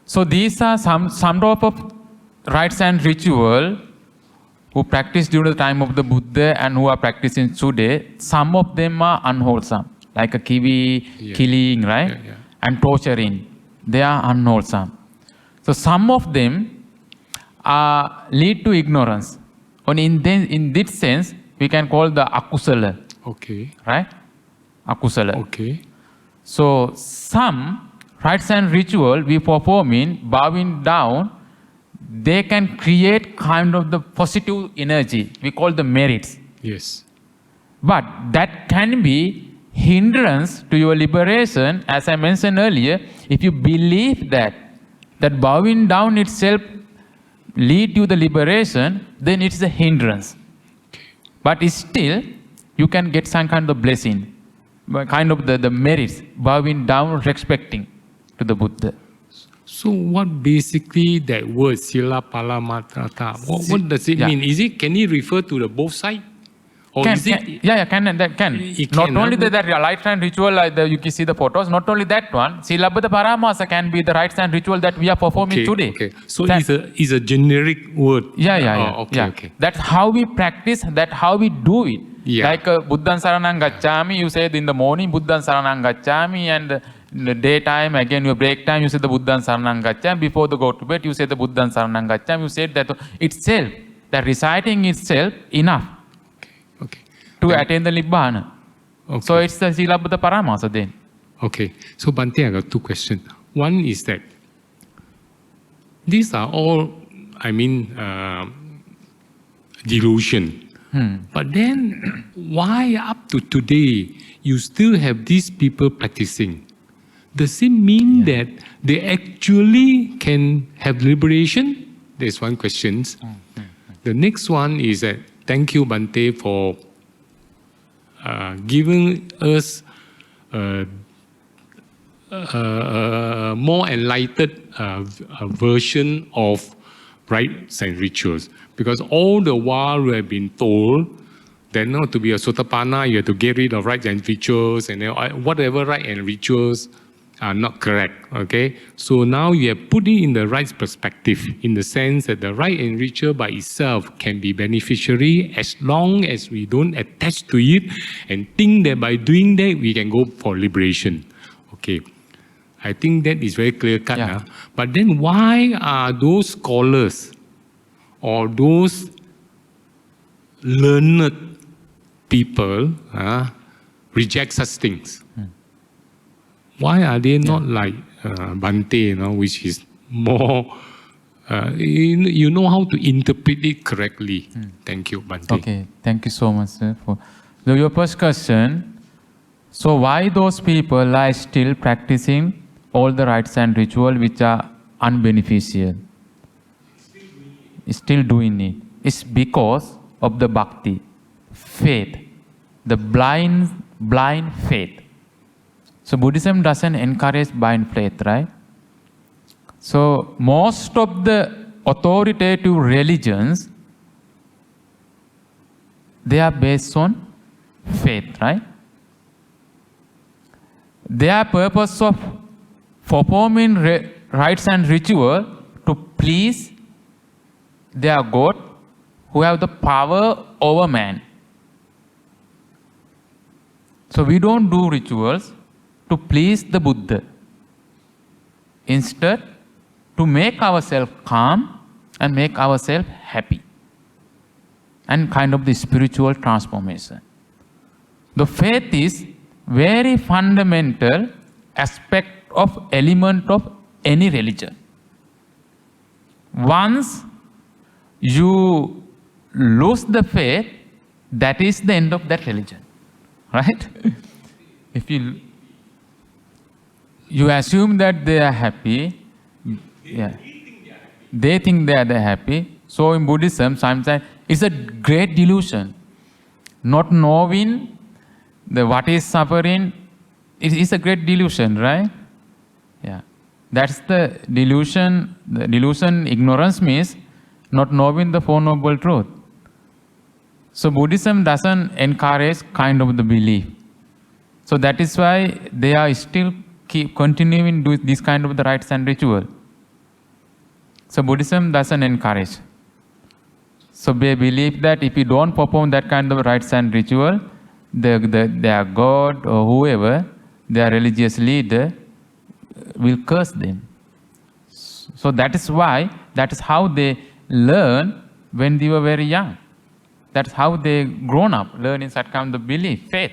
So these are some type of rites and ritual who practiced during the time of the Buddha and who are practicing today. Some of them are unwholesome, like a killing, right? Yeah. And torturing. They are unwholesome. So some of them lead to ignorance. And in this sense, we can call the akusala. Okay. Right? Akusala. Okay. So some rites and ritual we perform in bowing down, they can create kind of the positive energy. We call the merits. Yes. But that can be hindrance to your liberation. As I mentioned earlier, if you believe that bowing down itself lead you the liberation, then it's a hindrance. Okay. But still, you can get some kind of blessing, kind of the merits, bowing down, respecting to the Buddha. So what basically that word Sila Paramata? What does it mean? Can it refer to the both sides? Or can. It Not can, only that rites and ritual, you can see the photos. Not only that one, Silabbata Paramasa can be the rites and ritual that we are performing today. Okay. So it's a generic word. Okay. That's how we practice. That's how we do it. Yeah. Like Buddhan Saranang Gacchami, you said in the morning Buddhan Saranang Gacchami, and in the daytime again your break time you say the Buddhan Saranang Gacchami. Before the go to bed you say the Buddhan Saranang Gacchami. You said that itself, that reciting itself enough. Okay. To attain the Nibbana. Okay. So it's the Silabbata Paramasa then. Okay. So Bhante, I got two questions. One is that these are all, delusion. But then why up to today you still have these people practicing? Does it mean that they actually can have liberation? There's one question. The next one is that thank you, Bhante, for giving us a more enlightened version of rites and rituals. Because all the while we have been told that now to be a Sotapanna, you have to get rid of rites and rituals, and whatever rite and rituals are not correct. Okay, so now you have put it in the right perspective, in the sense that the rite and ritual by itself can be beneficiary as long as we don't attach to it and think that by doing that we can go for liberation. Okay, I think that is very clear cut. Yeah. But then why are those scholars or those learned people reject such things? Why are they not like Bhante, which is more, you know how to interpret it correctly. Thank you, Bhante. Okay, thank you so much, sir. So your first question, so why those people are still practicing all the rites and ritual which are unbeneficial? Still doing it. It's because of the bhakti, faith, the blind faith. So Buddhism doesn't encourage blind faith, right? So most of the authoritative religions, they are based on faith, right? Their purpose of performing rites and ritual to please their God who have the power over man. So we don't do rituals to please the Buddha. Instead, to make ourselves calm and make ourselves happy. And kind of the spiritual transformation. The faith is very fundamental aspect of element of any religion. Once you lose the faith, that is the end of that religion. Right? If you assume that they are happy, they think they are happy. So in Buddhism, sometimes it's a great delusion. Not knowing what is suffering, it is a great delusion, right? Yeah, that's the delusion. The delusion, ignorance means not knowing the Four Noble Truth. So Buddhism doesn't encourage kind of the belief. So that is why they are still keep continuing do this kind of the rites and ritual. So Buddhism doesn't encourage. So they believe that if you don't perform that kind of rites and ritual, their God or whoever, their religious leader, will curse them. So that is why, that is how they learn when they were very young. That's how they grown up, learning such kind of belief, faith.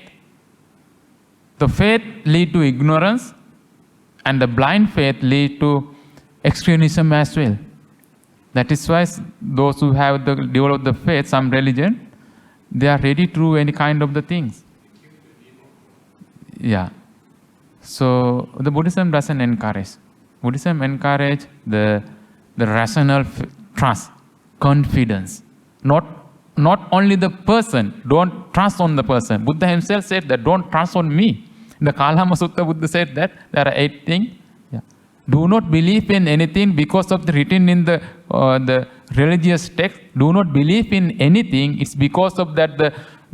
The faith lead to ignorance, and the blind faith lead to extremism as well. That is why those who have developed the faith, some religion, they are ready to do any kind of the things. Yeah. So the Buddhism doesn't encourage. Buddhism encourage the rational trust, confidence. Not only the person, don't trust on the person. Buddha himself said that, don't trust on me. In the Kalama Sutta, Buddha said that there are 8 things. Yeah. Do not believe in anything because of the written in the religious text. Do not believe in anything. It's because of that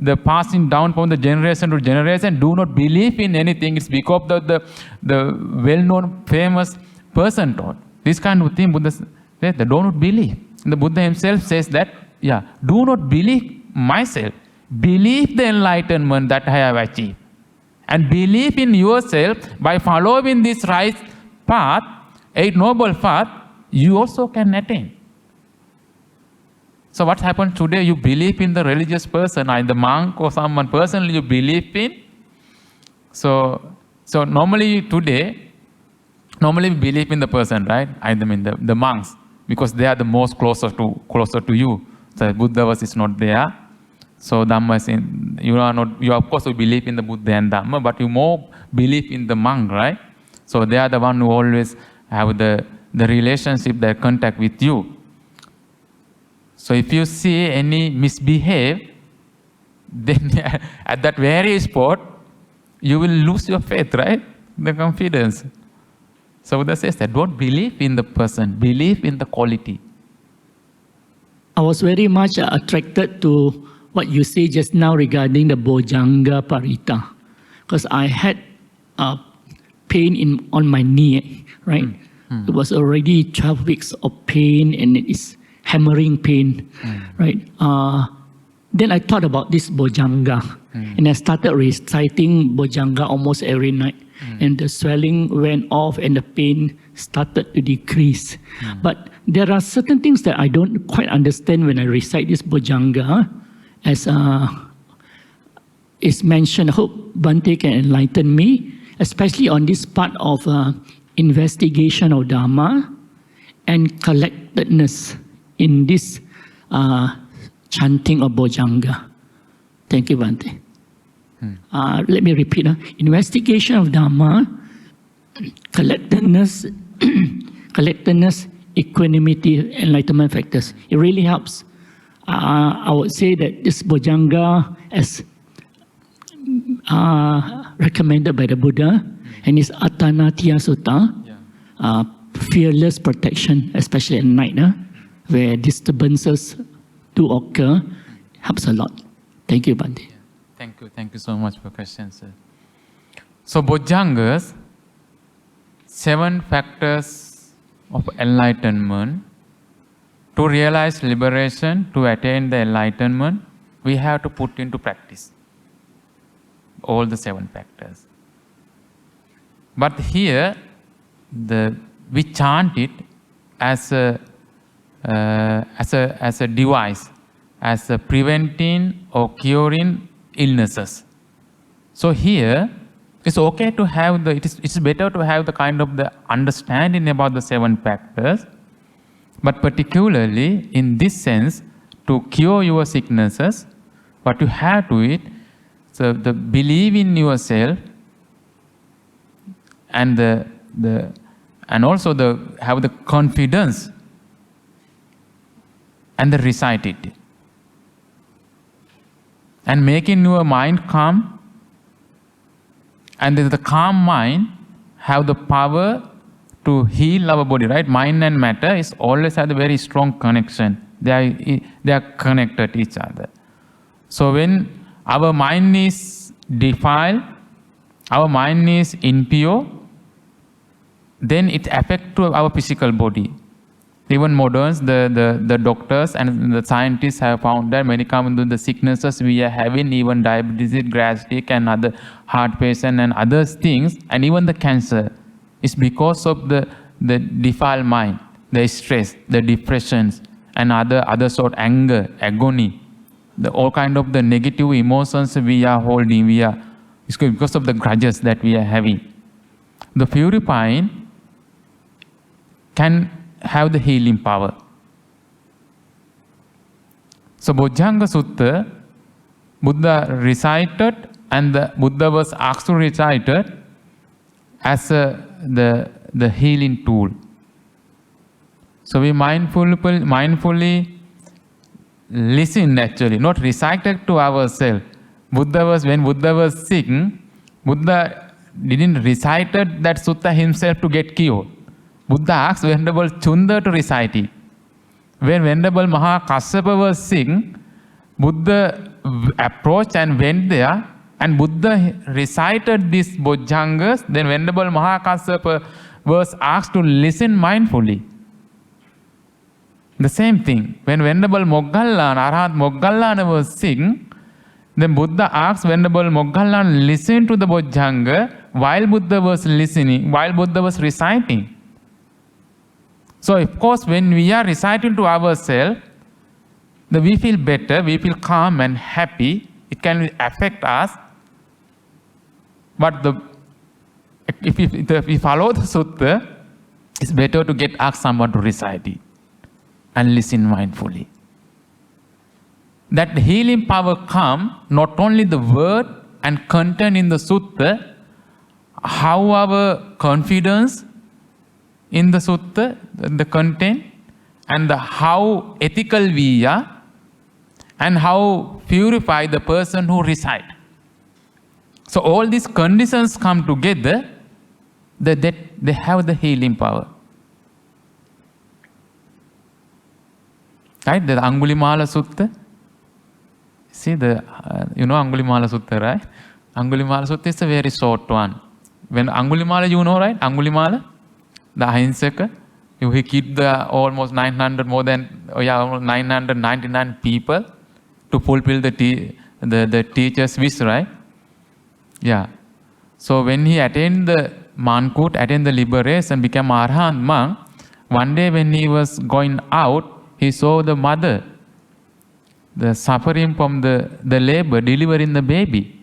the passing down from the generation to generation. Do not believe in anything. It's because of the well-known famous person taught. This kind of thing Buddha says that do not believe. And the Buddha himself says that, yeah, do not believe myself. Believe the enlightenment that I have achieved. And believe in yourself by following this right path, 8 noble path, you also can attain. So what happens today? You believe in the religious person, either monk or someone personally you believe in. So normally today, we believe in the person, right? Either in the monks, because they are the most closer to you. So Buddha is not there. So Dhamma is in, you of course you believe in the Buddha and Dhamma, but you more believe in the monk, right? So they are the one who always have the relationship, the contact with you. So if you see any misbehave, then at that very spot, you will lose your faith, right? The confidence. So Buddha says that don't believe in the person, believe in the quality. I was very much attracted to what you say just now regarding the Bojjhanga Parita, because I had pain on my knee, right? It was already 12 weeks of pain, and it is hammering pain, right? Then I thought about this Bojjhanga, and I started reciting Bojjhanga almost every night. And the swelling went off and the pain started to decrease. But there are certain things that I don't quite understand when I recite this Bojjhanga. As is mentioned, I hope Bhante can enlighten me, especially on this part of investigation of Dharma and collectedness in this chanting of Bojjhanga. Thank you, Bhante. Let me repeat. Investigation of Dharma, collectedness, equanimity, enlightenment factors. It really helps. I would say that this Bojjhanga, as recommended by the Buddha, and his Attanatiya Sutta, fearless protection, especially at night, where disturbances do occur, helps a lot. Thank you, Bhante. Thank you so much for your question, sir. So Bojjhangas, 7 factors of enlightenment. To realize liberation, to attain the enlightenment, we have to put into practice all the 7 factors. But here, we chant it as a device, as a preventing or curing illnesses. So here, it's okay to have it's better to have the kind of the understanding about the 7 factors, but particularly in this sense, to cure your sicknesses, what you have to it, so the believe in yourself, and and also have the confidence and recite it. And making your mind calm, and the calm mind have the power to heal our body, right? Mind and matter is always have a very strong connection. They are connected to each other. So when our mind is defiled, our mind is impure, then it affects to our physical body. Even moderns, the doctors and the scientists have found that many common the sicknesses we are having, even diabetes, gastric and other heart patient and other things, and even the cancer, is because of the defiled mind, the stress, the depressions, and other sort, anger, agony, all kind of the negative emotions we are holding. It's because of the grudges that we are having. The purifying can have the healing power. So Bojjhanga Sutta, Buddha recited, and the Buddha was asked to recite it as the healing tool. So we mindfully listen, actually, not recite it to ourselves. When Buddha was sick, Buddha didn't recite that sutta himself to get cured. Buddha asked Venerable Chunda to recite it. When Venerable Maha Kassapa was sick, Buddha approached and went there, and Buddha recited these Bojjhangas. Then Venerable Maha Kassapa was asked to listen mindfully. The same thing, when Venerable Moggallana, Arahat Moggallana was sick, then Buddha asked Venerable Moggallana listen to the Bojjhanga while Buddha was listening, while Buddha was reciting. So of course, when we are reciting to ourselves, we feel better, we feel calm and happy. It can affect us. But if we follow the sutta, it's better to ask someone to recite it and listen mindfully. That healing power comes not only the word and content in the sutta, how our confidence in the sutta, the content, and how ethical we are, and how purify the person who recite. So all these conditions come together, they have the healing power. Right? The Angulimala Sutta. See you know Angulimala Sutta, right? Angulimala Sutta is a very short one. When Angulimala, you know, right? Angulimala, the Ahinsaka, he killed almost 999 people to fulfill the teacher's wish, right? Yeah. So when he attained the manhood, attained the liberation, became Arahant monk, one day when he was going out, he saw the mother, the suffering from the labor, delivering the baby.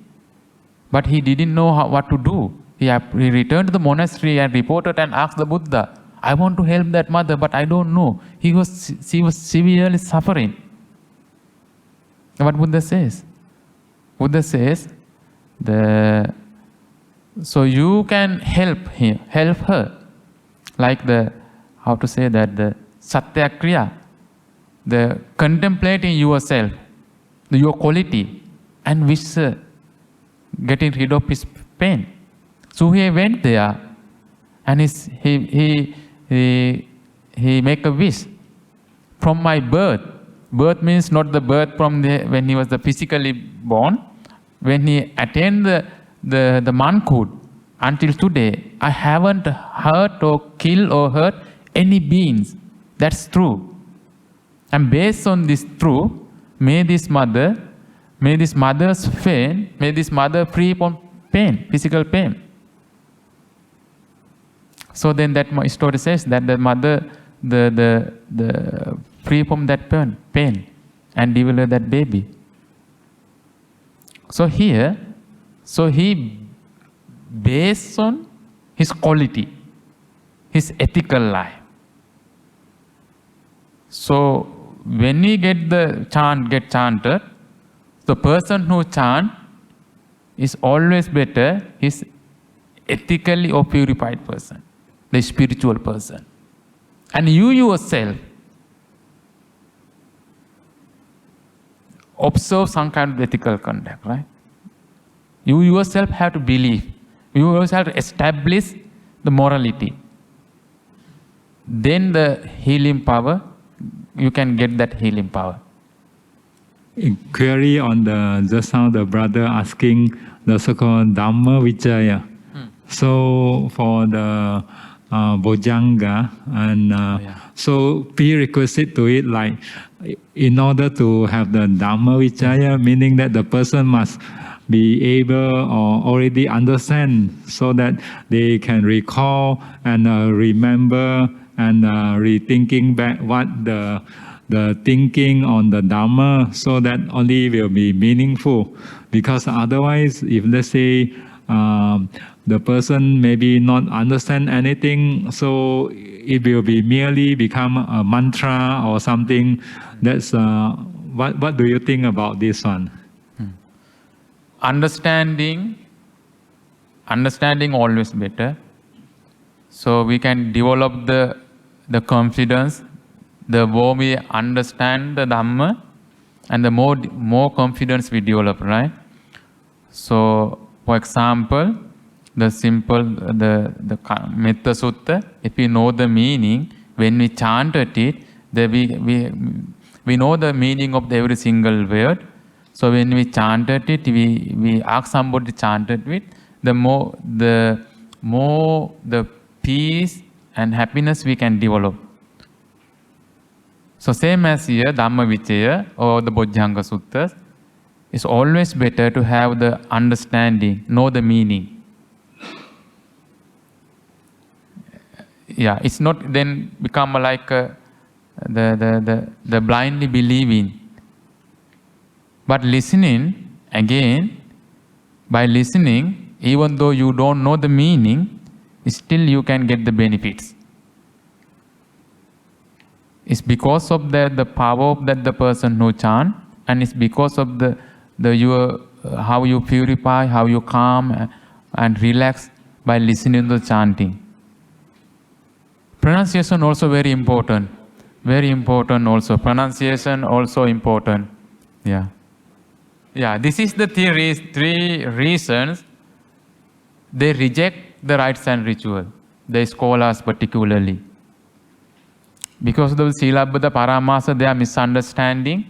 But he didn't know what to do. He returned to the monastery and reported and asked the Buddha, I want to help that mother, but I don't know. She was severely suffering. What Buddha says? Buddha says, so you can help her, like the Satyakriya, the contemplating yourself, your quality, and wish getting rid of his pain. So he went there, and he make a wish. From my birth, birth means not the birth from when he was physically born. When he attained the manhood, until today, I haven't hurt or killed or hurt any beings. That's true. And based on this truth, may this mother free from pain, physical pain. So then that story says that the mother, the free from that pain and deliver that baby. So he based on his quality, his ethical life. So when we get chanted, the person who chant is always better, is ethically or purified person, the spiritual person. And you yourself observe some kind of ethical conduct, right? You yourself have to believe. You yourself have to establish the morality. Then the healing power, you can get that healing power. Query on just now the brother asking the so-called Dhamma Vicaya. So for the Bojanga and so prerequisite to it, like in order to have the Dhamma Vicaya, meaning that the person must be able or already understand so that they can recall and remember and rethinking back what the thinking on the Dhamma, so that only will be meaningful. Because otherwise, if let's say the person maybe not understand anything, so it will be merely become a mantra or something. That's what do you think about this one? Understanding always better. So we can develop the confidence. The more we understand the Dhamma, and the more confidence we develop, right? So, for example, the simple the Metta Sutta, if we know the meaning, when we chanted it, we know the meaning of every single word. So when we chanted it, we ask somebody to chant it, the more the peace and happiness we can develop. So same as here, Dhamma Vicaya or the Bojjhanga Suttas, it's always better to have the understanding, know the meaning. Yeah, it's not then become like the blindly believing. But listening, again, by listening, even though you don't know the meaning, still you can get the benefits. It's because of the power of the person who chant, and it's because of how you purify, how you calm and relax by listening to the chanting. Pronunciation also very important. Very important also. Pronunciation also important. Yeah. Yeah, this is the three reasons they reject the rites and ritual, the scholars particularly. Because of the Silabbata Paramasa, they are misunderstanding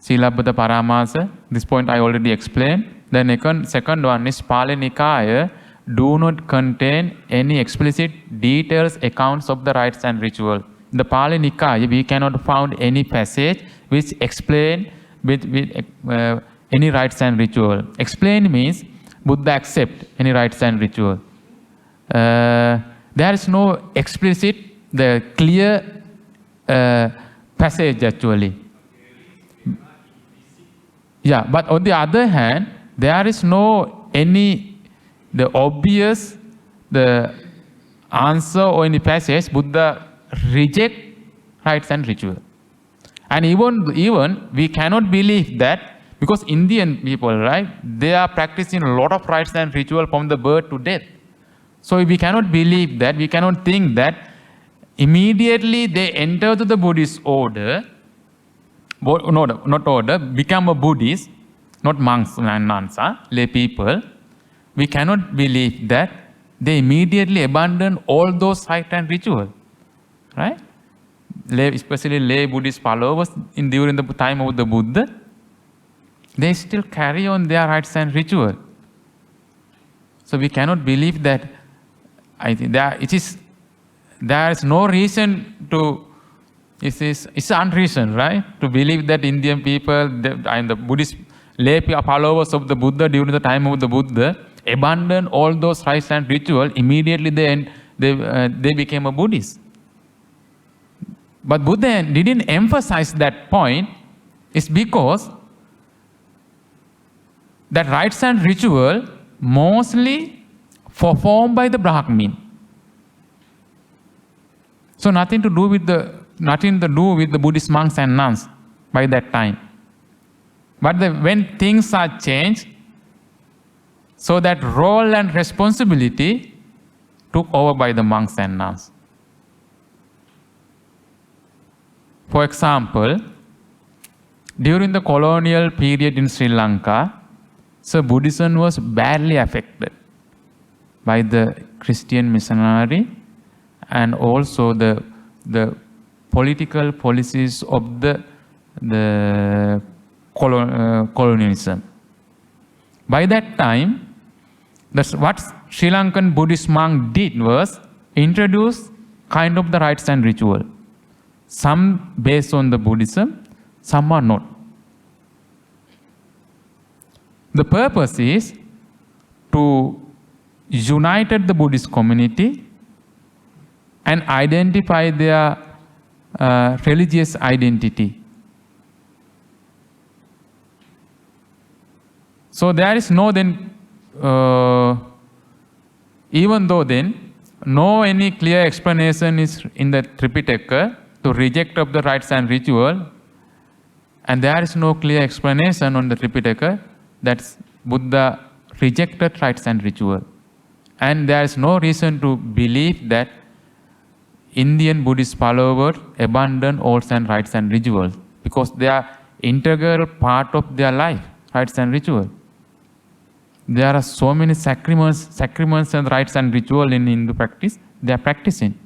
Silabbata Paramasa. This point I already explained. The second one is Pali Nikaya do not contain any explicit details accounts of the rites and ritual. In the Pali Nikaya, we cannot find any passage which explain with any rites and ritual. Explain means Buddha accept any rites and ritual. There is no explicit, the clear passage actually. Yeah, but on the other hand, there is no any the obvious the answer or any passage Buddha reject rites and ritual. And even we cannot believe that, because Indian people, right, they are practicing a lot of rites and ritual from the birth to death. So we cannot believe that, we cannot think that immediately they enter to the Buddhist order, not order, become a Buddhist, not monks and nuns, lay people. We cannot believe that they immediately abandon all those rites and ritual, right? Especially lay Buddhist followers during the time of the Buddha, they still carry on their rites and ritual. So we cannot believe that. I think there is no reason to. It's unreason, right? To believe that Indian people and the Buddhist lay followers of the Buddha during the time of the Buddha abandon all those rites and ritual immediately. They became a Buddhist. But Buddha didn't emphasize that point. It's because that rites and ritual mostly performed by the Brahmin. So nothing to do with the Buddhist monks and nuns by that time. But when things are changed, so that role and responsibility took over by the monks and nuns. For example, during the colonial period in Sri Lanka, so Buddhism was badly affected by the Christian missionary and also the political policies of the colonialism. By that time, what Sri Lankan Buddhist monk did was introduce kind of the rites and ritual. Some based on the Buddhism, some are not. The purpose is to unite the Buddhist community and identify their religious identity. So there is no then, even though then, no any clear explanation is in the Tripitaka to reject of the rites and ritual, and there is no clear explanation on the Tripitaka that Buddha rejected rites and ritual. And there is no reason to believe that Indian Buddhist followers abandon all rites and rituals, because they are integral part of their life, rites and ritual. There are so many sacraments and rites and ritual in Hindu practice. They are practicing.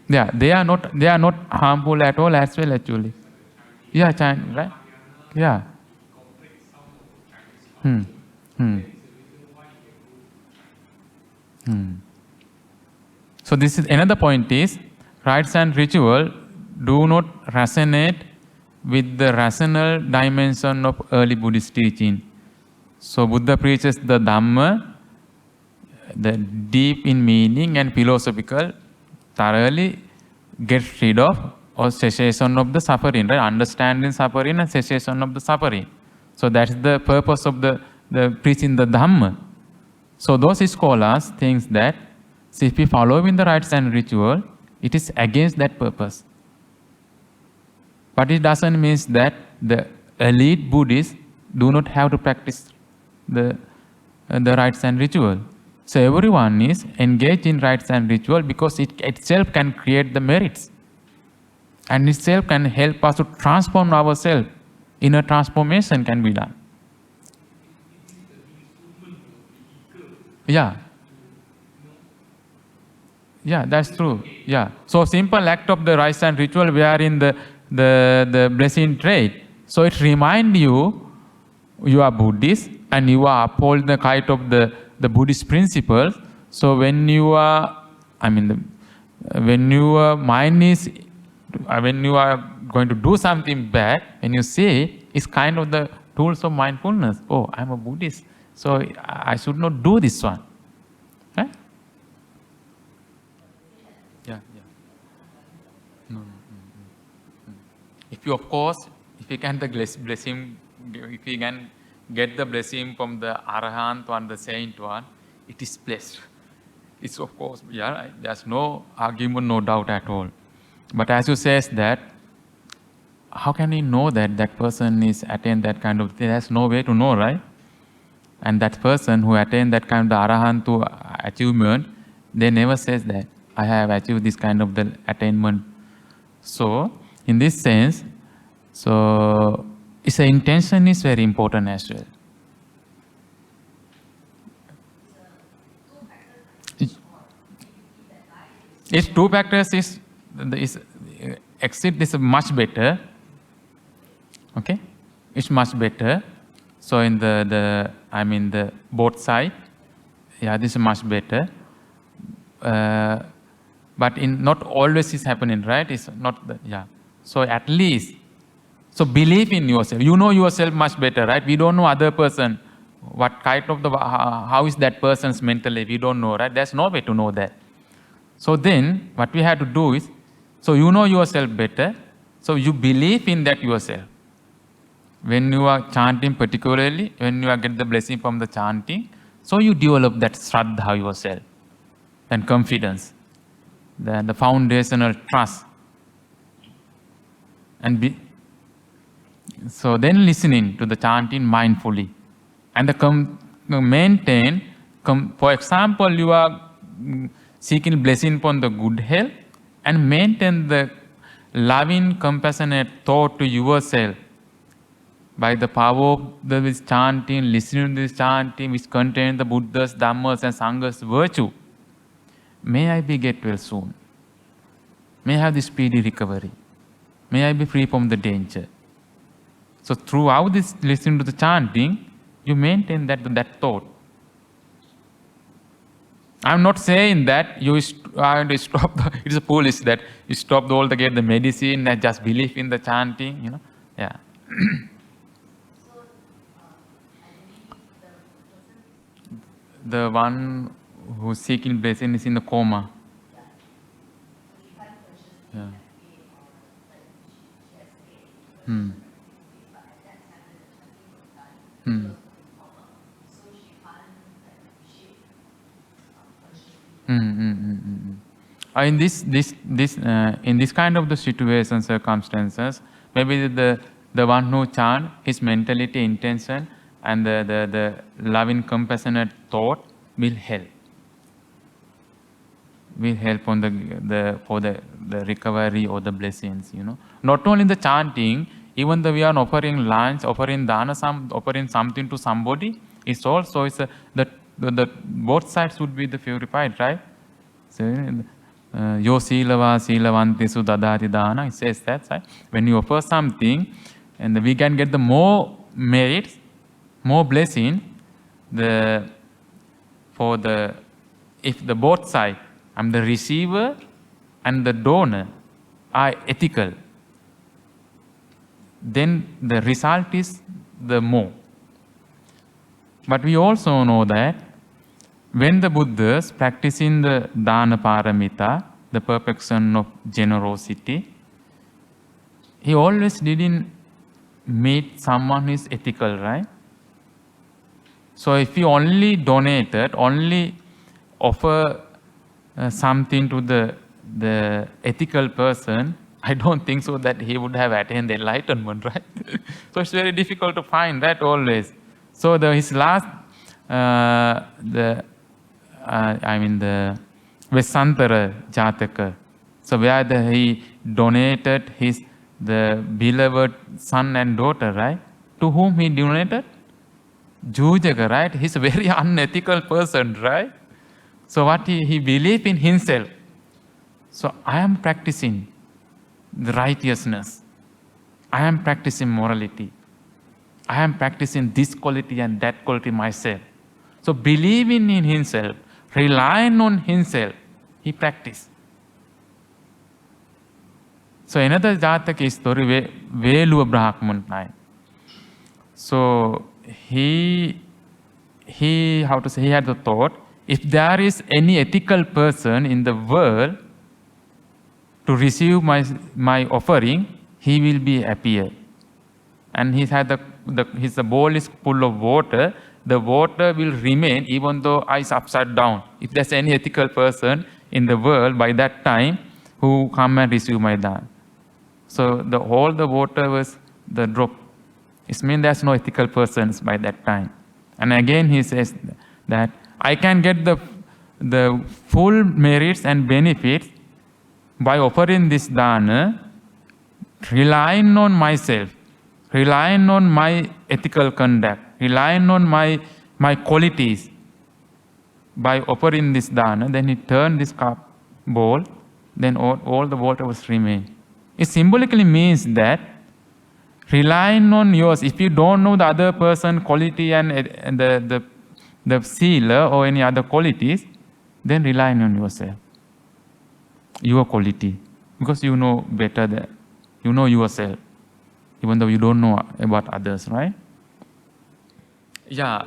Yeah, they are not harmful at all as well actually. Yeah, right? Yeah. So this is another point is rites and ritual do not resonate with the rational dimension of early Buddhist teaching. So Buddha preaches the Dhamma, the deep in meaning and philosophical, thoroughly get rid of or cessation of the suffering, right? Understanding suffering and cessation of the suffering. So that's the purpose of the preaching the Dhamma. So those scholars think that if we follow in the rites and ritual, it is against that purpose. But it doesn't mean that the elite Buddhists do not have to practice the rites and ritual. So everyone is engaged in rites and ritual because it itself can create the merits. And itself can help us to transform ourselves. Inner transformation can be done. Yeah. Yeah, that's true. Yeah. So simple act of the rites and ritual wherein the blessing trade. So it remind you are Buddhist and you are uphold the kind of the Buddhist principles. So when you are, when your mind is, when you are going to do something bad, when you say, it's kind of the tools of mindfulness. Oh, I'm a Buddhist, so I should not do this one. Right? Yeah. No. If you, of course, if you can the blessing, if you can get the blessing from the Arahant one, the saint one, it is blessed. It's of course, yeah, there's no argument, no doubt at all. But as you says that, how can we know that that person is attained that kind of thing? There's no way to know, right? And that person who attained that kind of the Arahant to achievement, they never says that I have achieved this kind of the attainment. So in this sense, so its intention is very important as well. It's two factors is exit is much better. Okay, it's much better. So in the both side, yeah, this is much better. But in not always is happening, right? It's not the, yeah. So at least, so believe in yourself. You know yourself much better, right? We don't know other person. What kind of the how is that person's mentally? We don't know, right? There's no way to know that. So then, what we have to do is, so you know yourself better. So you believe in that yourself. When you are chanting, particularly when you are get the blessing from the chanting, so you develop that shraddha yourself and confidence, the foundational trust. And so then listening to the chanting mindfully, and maintain. For example, you are seeking blessing upon the good health, and maintain the loving, compassionate thought to yourself by the power of this chanting, listening to this chanting, which contains the Buddha's, Dhamma's, and Sangha's virtue. May I be get well soon. May I have the speedy recovery. May I be free from the danger. So throughout this listening to the chanting, you maintain that thought. I'm not saying that you stop. It is foolish that you stop altogether the medicine and just believe in the chanting. You know, yeah. The one who's seeking blessing is in the coma. Yeah. In this kind of the situation, circumstances, maybe the one who chant, his mentality, intention, and the loving, compassionate thought will help. Will help on for the recovery or the blessings. You know, not only the chanting, even we are offering lunch, offering dana, offering something to somebody. It's also the both sides would be the purified, right? So, yo silava silavantesu dadati dana. It says that, right? When you offer something, and we can get the more merits, more blessing. If the both sides, I'm the receiver and the donor, are ethical, then the result is the more. But we also know that when the Buddhas practicing the dana paramita, the perfection of generosity, he always didn't meet someone who is ethical, right? So if he only donated, only offer something to the ethical person, I don't think so that he would have attained enlightenment, right? So it's very difficult to find that always. So his last, the Vesantara Jataka, so where he donated the beloved son and daughter, right? To whom he donated? Jujaka, right? He's a very unethical person, right? So what he believes in himself. So I am practicing the righteousness. I am practicing morality. I am practicing this quality and that quality myself. So believing in himself, relying on himself, he practiced. So another Jataka story, Veluwa Brahman time. So he had the thought, if there is any ethical person in the world to receive my offering, he will be happier. And he had his bowl is full of water. The water will remain even though it's upside down. If there's any ethical person in the world by that time who come and receive my dhan. So all the water was the drop. It means there's no ethical persons by that time. And again he says that I can get the full merits and benefits by offering this dana, relying on myself, relying on my ethical conduct, relying on my qualities. By offering this dana, then he turned this cup bowl, then all the water was remain. It symbolically means that relying on yours, if you don't know the other person quality and the sealer or any other qualities, then relying on yourself, your quality, because you know better that you know yourself, even though you don't know about others, right? Yeah,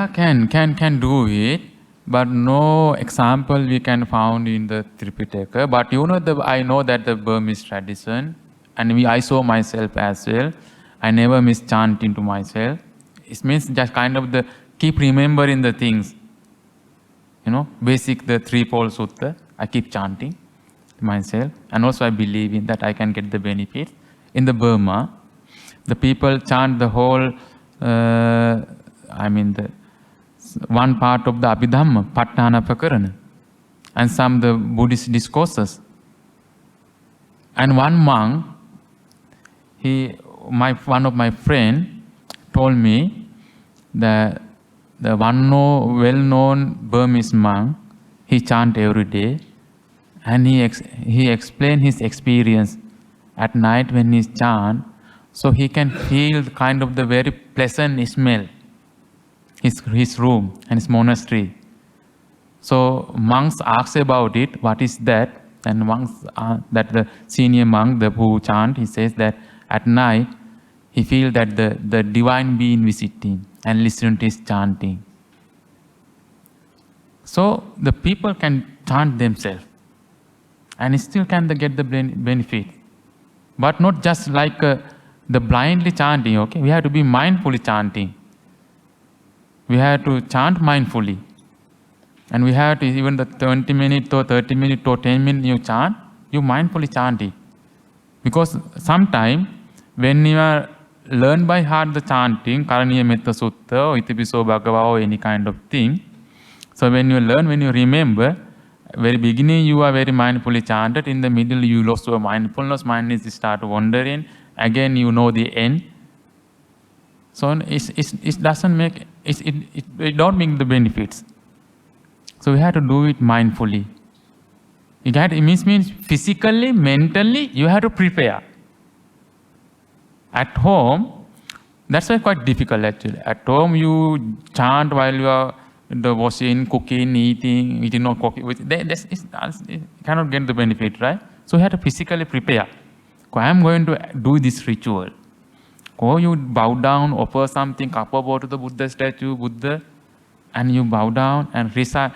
can do it, but no example we can found in the Tripitaka. But I know that the Burmese tradition, and I saw myself as well. I never miss chanting to myself. It means just kind of keep remembering the things. Basic the threefold sutta. I keep chanting to myself, and also I believe in that I can get the benefit. In the Burma, the people chant the whole. The one part of the Abhidhamma, Patthana Pakarana, and some the Buddhist discourses. And one monk, one of my friend told me that the well-known Burmese monk, he chant every day, and he explained his experience at night when he chant, so he can feel kind of the very pleasant smell. His room and his monastery. So monks ask about it, what is that? And monks, that the senior monk, who chant, he says that at night he feels that the divine being visiting and listening to his chanting. So the people can chant themselves and still can get the benefit. But not just like the blindly chanting, okay? We have to be mindfully chanting. We have to chant mindfully. And we have to, even the 20 minutes or 30 minutes or 10 minutes you chant, you mindfully chant it. Because sometimes when you are learn by heart the chanting, Karaniya Metta Sutta or Itipiso Bhagava or any kind of thing, so when you learn, when you remember, very beginning you are very mindfully chanted, in the middle you lost your mindfulness, mind is start wandering, again you know the end. So it doesn't make, it don't bring the benefits. So we have to do it mindfully. It means physically, mentally, you have to prepare. At home, that's why quite difficult actually. At home you chant while you are washing, cooking, eating or cooking. You cannot get the benefit, right? So you have to physically prepare. I am going to do this ritual. Or you bow down, offer something, cup of water to the Buddha statue, Buddha, and you bow down and recite,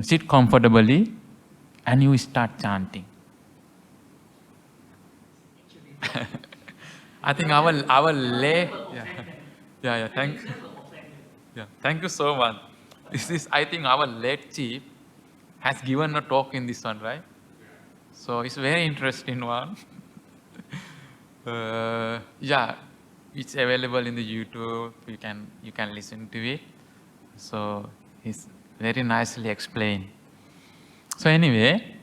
sit comfortably, and you start chanting. I think our lay, thank you so much. This is, I think our late chief has given a talk in this one, right? So it's very interesting one. It's available in the YouTube. You can listen to it. So it's very nicely explained. So anyway,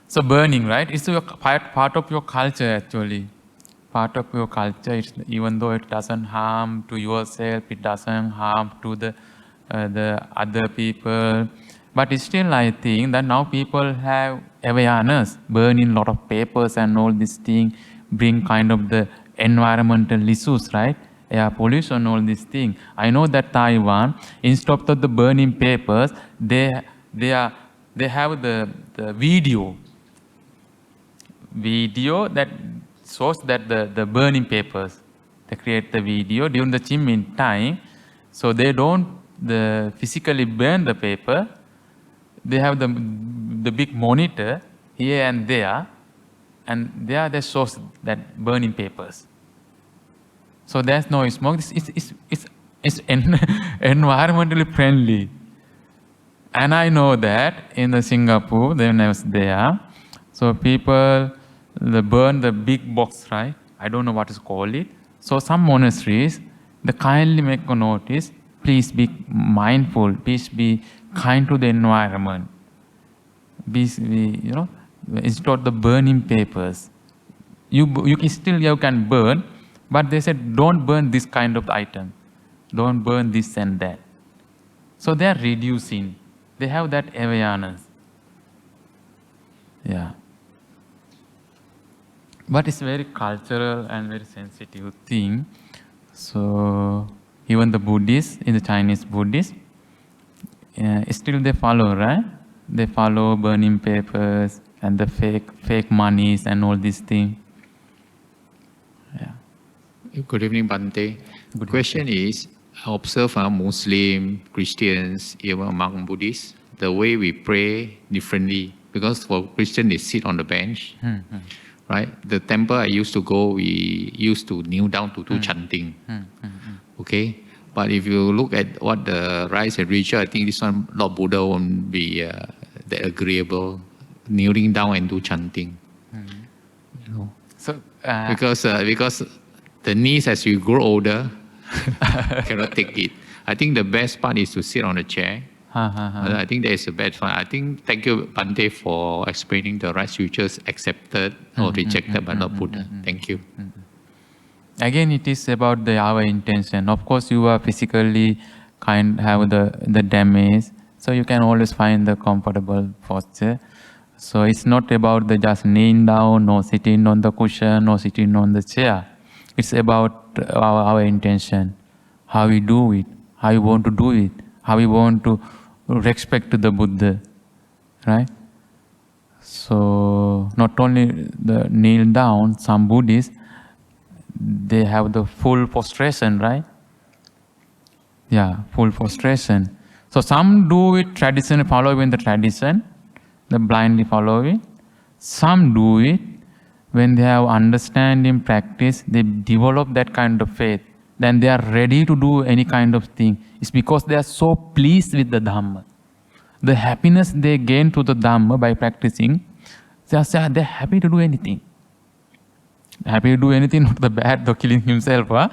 so burning, right? It's a part of your culture actually. part of your culture. Even though it doesn't harm to yourself, it doesn't harm to the other people. But still, I think that now people have awareness, burning a lot of papers and all these things, bring kind of the environmental issues, right? Air pollution, all these things. I know that Taiwan, instead of the burning papers, they have the video that shows that the burning papers. They create the video during the Qingming time, so they don't physically burn the paper. They have the big monitor here and there, and there they show that burning papers. So there's no smoke. It's environmentally friendly. And I know that in Singapore, when I was there, so people they burn the big box, right? I don't know what is called it. So some monasteries, they kindly make a notice, please be mindful, please be kind to the environment. Instead of the burning papers, you can burn, but they said don't burn this kind of item, don't burn this and that. So they are reducing. They have that awareness. Yeah. But it's very cultural and very sensitive thing. So even the Buddhists, in the Chinese Buddhists, still they follow, right? They follow burning papers and the fake monies and all these things. Yeah. Good evening, Bhante. The question is, I observe Muslim, Christians, even among Buddhists, the way we pray differently. Because for Christians, they sit on the bench. Right? The temple I used to go, we used to kneel down to do chanting. Okay? But if you look at what the rites and ritual, I think this one, Lord Buddha won't be that agreeable, kneeling down and do chanting. You know? So, because the knees, as you grow older, cannot take it. I think the best part is to sit on a chair. I think that is the best one. I think, thank you, Bhante, for explaining the rites rituals accepted or rejected by Lord Buddha. Thank you. Again, it is about our intention. Of course, you are physically have the damage, so you can always find the comfortable posture. So it's not about the just kneeling down or sitting on the cushion or sitting on the chair. It's about our intention, how we do it, how we want to do it, how we want to respect to the Buddha, right? So not only the kneel down, some Buddhists, they have the full prostration, right? Yeah, full prostration. So some do it tradition, following the tradition, the blindly following. Some do it when they have understanding, practice, they develop that kind of faith. Then they are ready to do any kind of thing. It's because they are so pleased with the Dhamma. The happiness they gain to the Dhamma by practicing, they're happy to do anything. Happy to do anything, not the bad, the killing himself. Huh?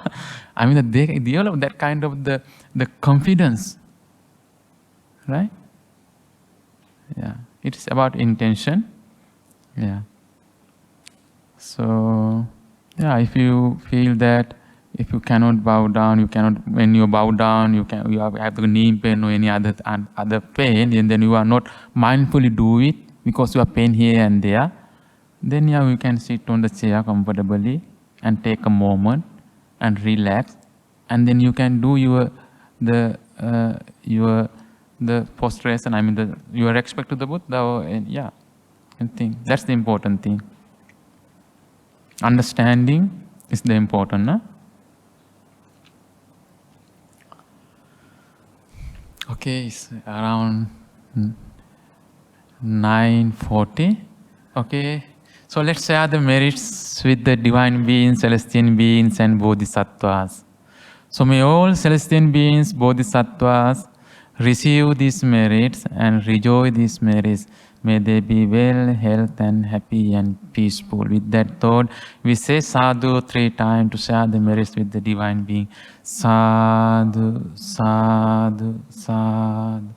I mean, they develop that kind of the confidence. Right? Yeah. It's about intention. Yeah. So, yeah, if you feel that if you cannot bow down, when you bow down, you have the knee pain or any other pain, and then you are not mindfully do it because you are pain here and there, then yeah, you can sit on the chair comfortably and take a moment and relax, and then you can do the prostration. I mean, your respect to the Buddha, and yeah, I think that's the important thing. Understanding is the important, no? Okay, it's around 9:40. Okay, so let's share the merits with the divine beings, celestial beings, and bodhisattvas. So may all celestial beings, bodhisattvas, receive these merits and enjoy these merits. May they be well, health, and happy and peaceful. With that thought, we say sadhu 3 times to share the merits with the divine being. Sadhu, sadhu, sadhu.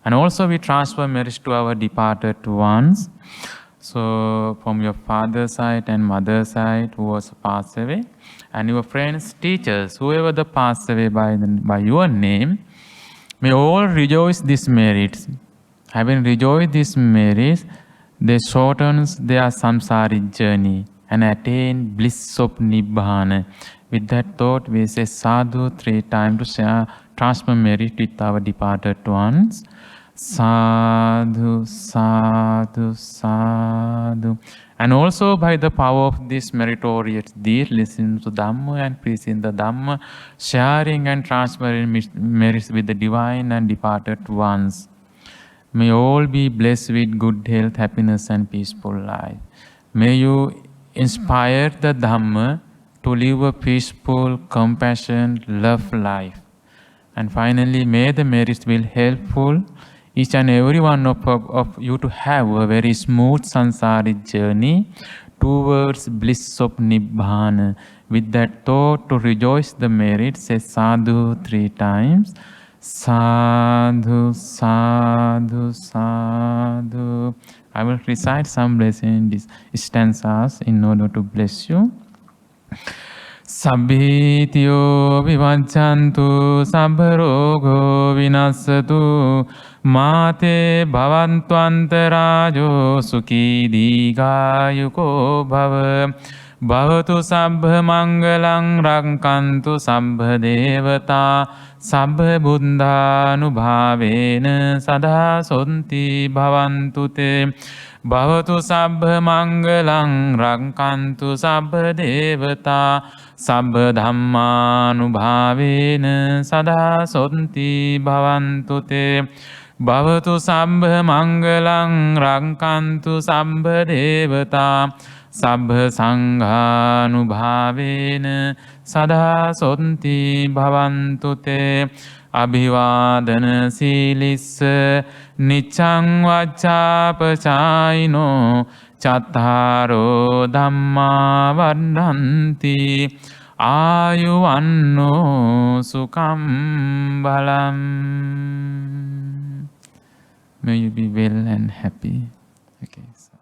And also we transfer merits to our departed ones. So from your father's side and mother's side who was passed away, and your friends, teachers, whoever the passed away by your name, may all rejoice these merits. Having rejoiced these merits, they shortens their samsaric journey and attain bliss of Nibbana. With that thought, we say sadhu 3 times to share transfer merit with our departed ones. Sadhu, sadhu, sadhu. And also by the power of this meritorious deed, listening to Dhamma and preaching the Dhamma, sharing and transferring merits with the divine and departed ones. May all be blessed with good health, happiness and peaceful life. May you inspire the Dhamma to live a peaceful, compassionate, love life. And finally, may the merits be helpful each and every one of you to have a very smooth samsaric journey towards bliss of Nibbana. With that thought, to rejoice the merits, say sadhu 3 times. Sadhu, sadhu, sadhu. I will recite some blessing in these stanzas in order to bless you. Sabbhitiyo vivajjantu sabbharogo vinasatu mate bhavantu antarajo sukhi digayuko bhava bhavatu sabbha mangalang rakkantu sabbha devata sabbha buddhanubhavena sada sonti bhavantu te bhavatu sabbha mangalang rakkantu sabbha devata sabbha dhammanubhavena sada sonti bhavantu te bhavatu sabbha mangalang rakkantu sabbha devata sabbha sanghanubhavena sada sonti bhavantu te abhivadana silissa niccang vacchapachayino cattaro dhamma vardhanti ayuvanno sukham balam. May you be well and happy. Okay. So.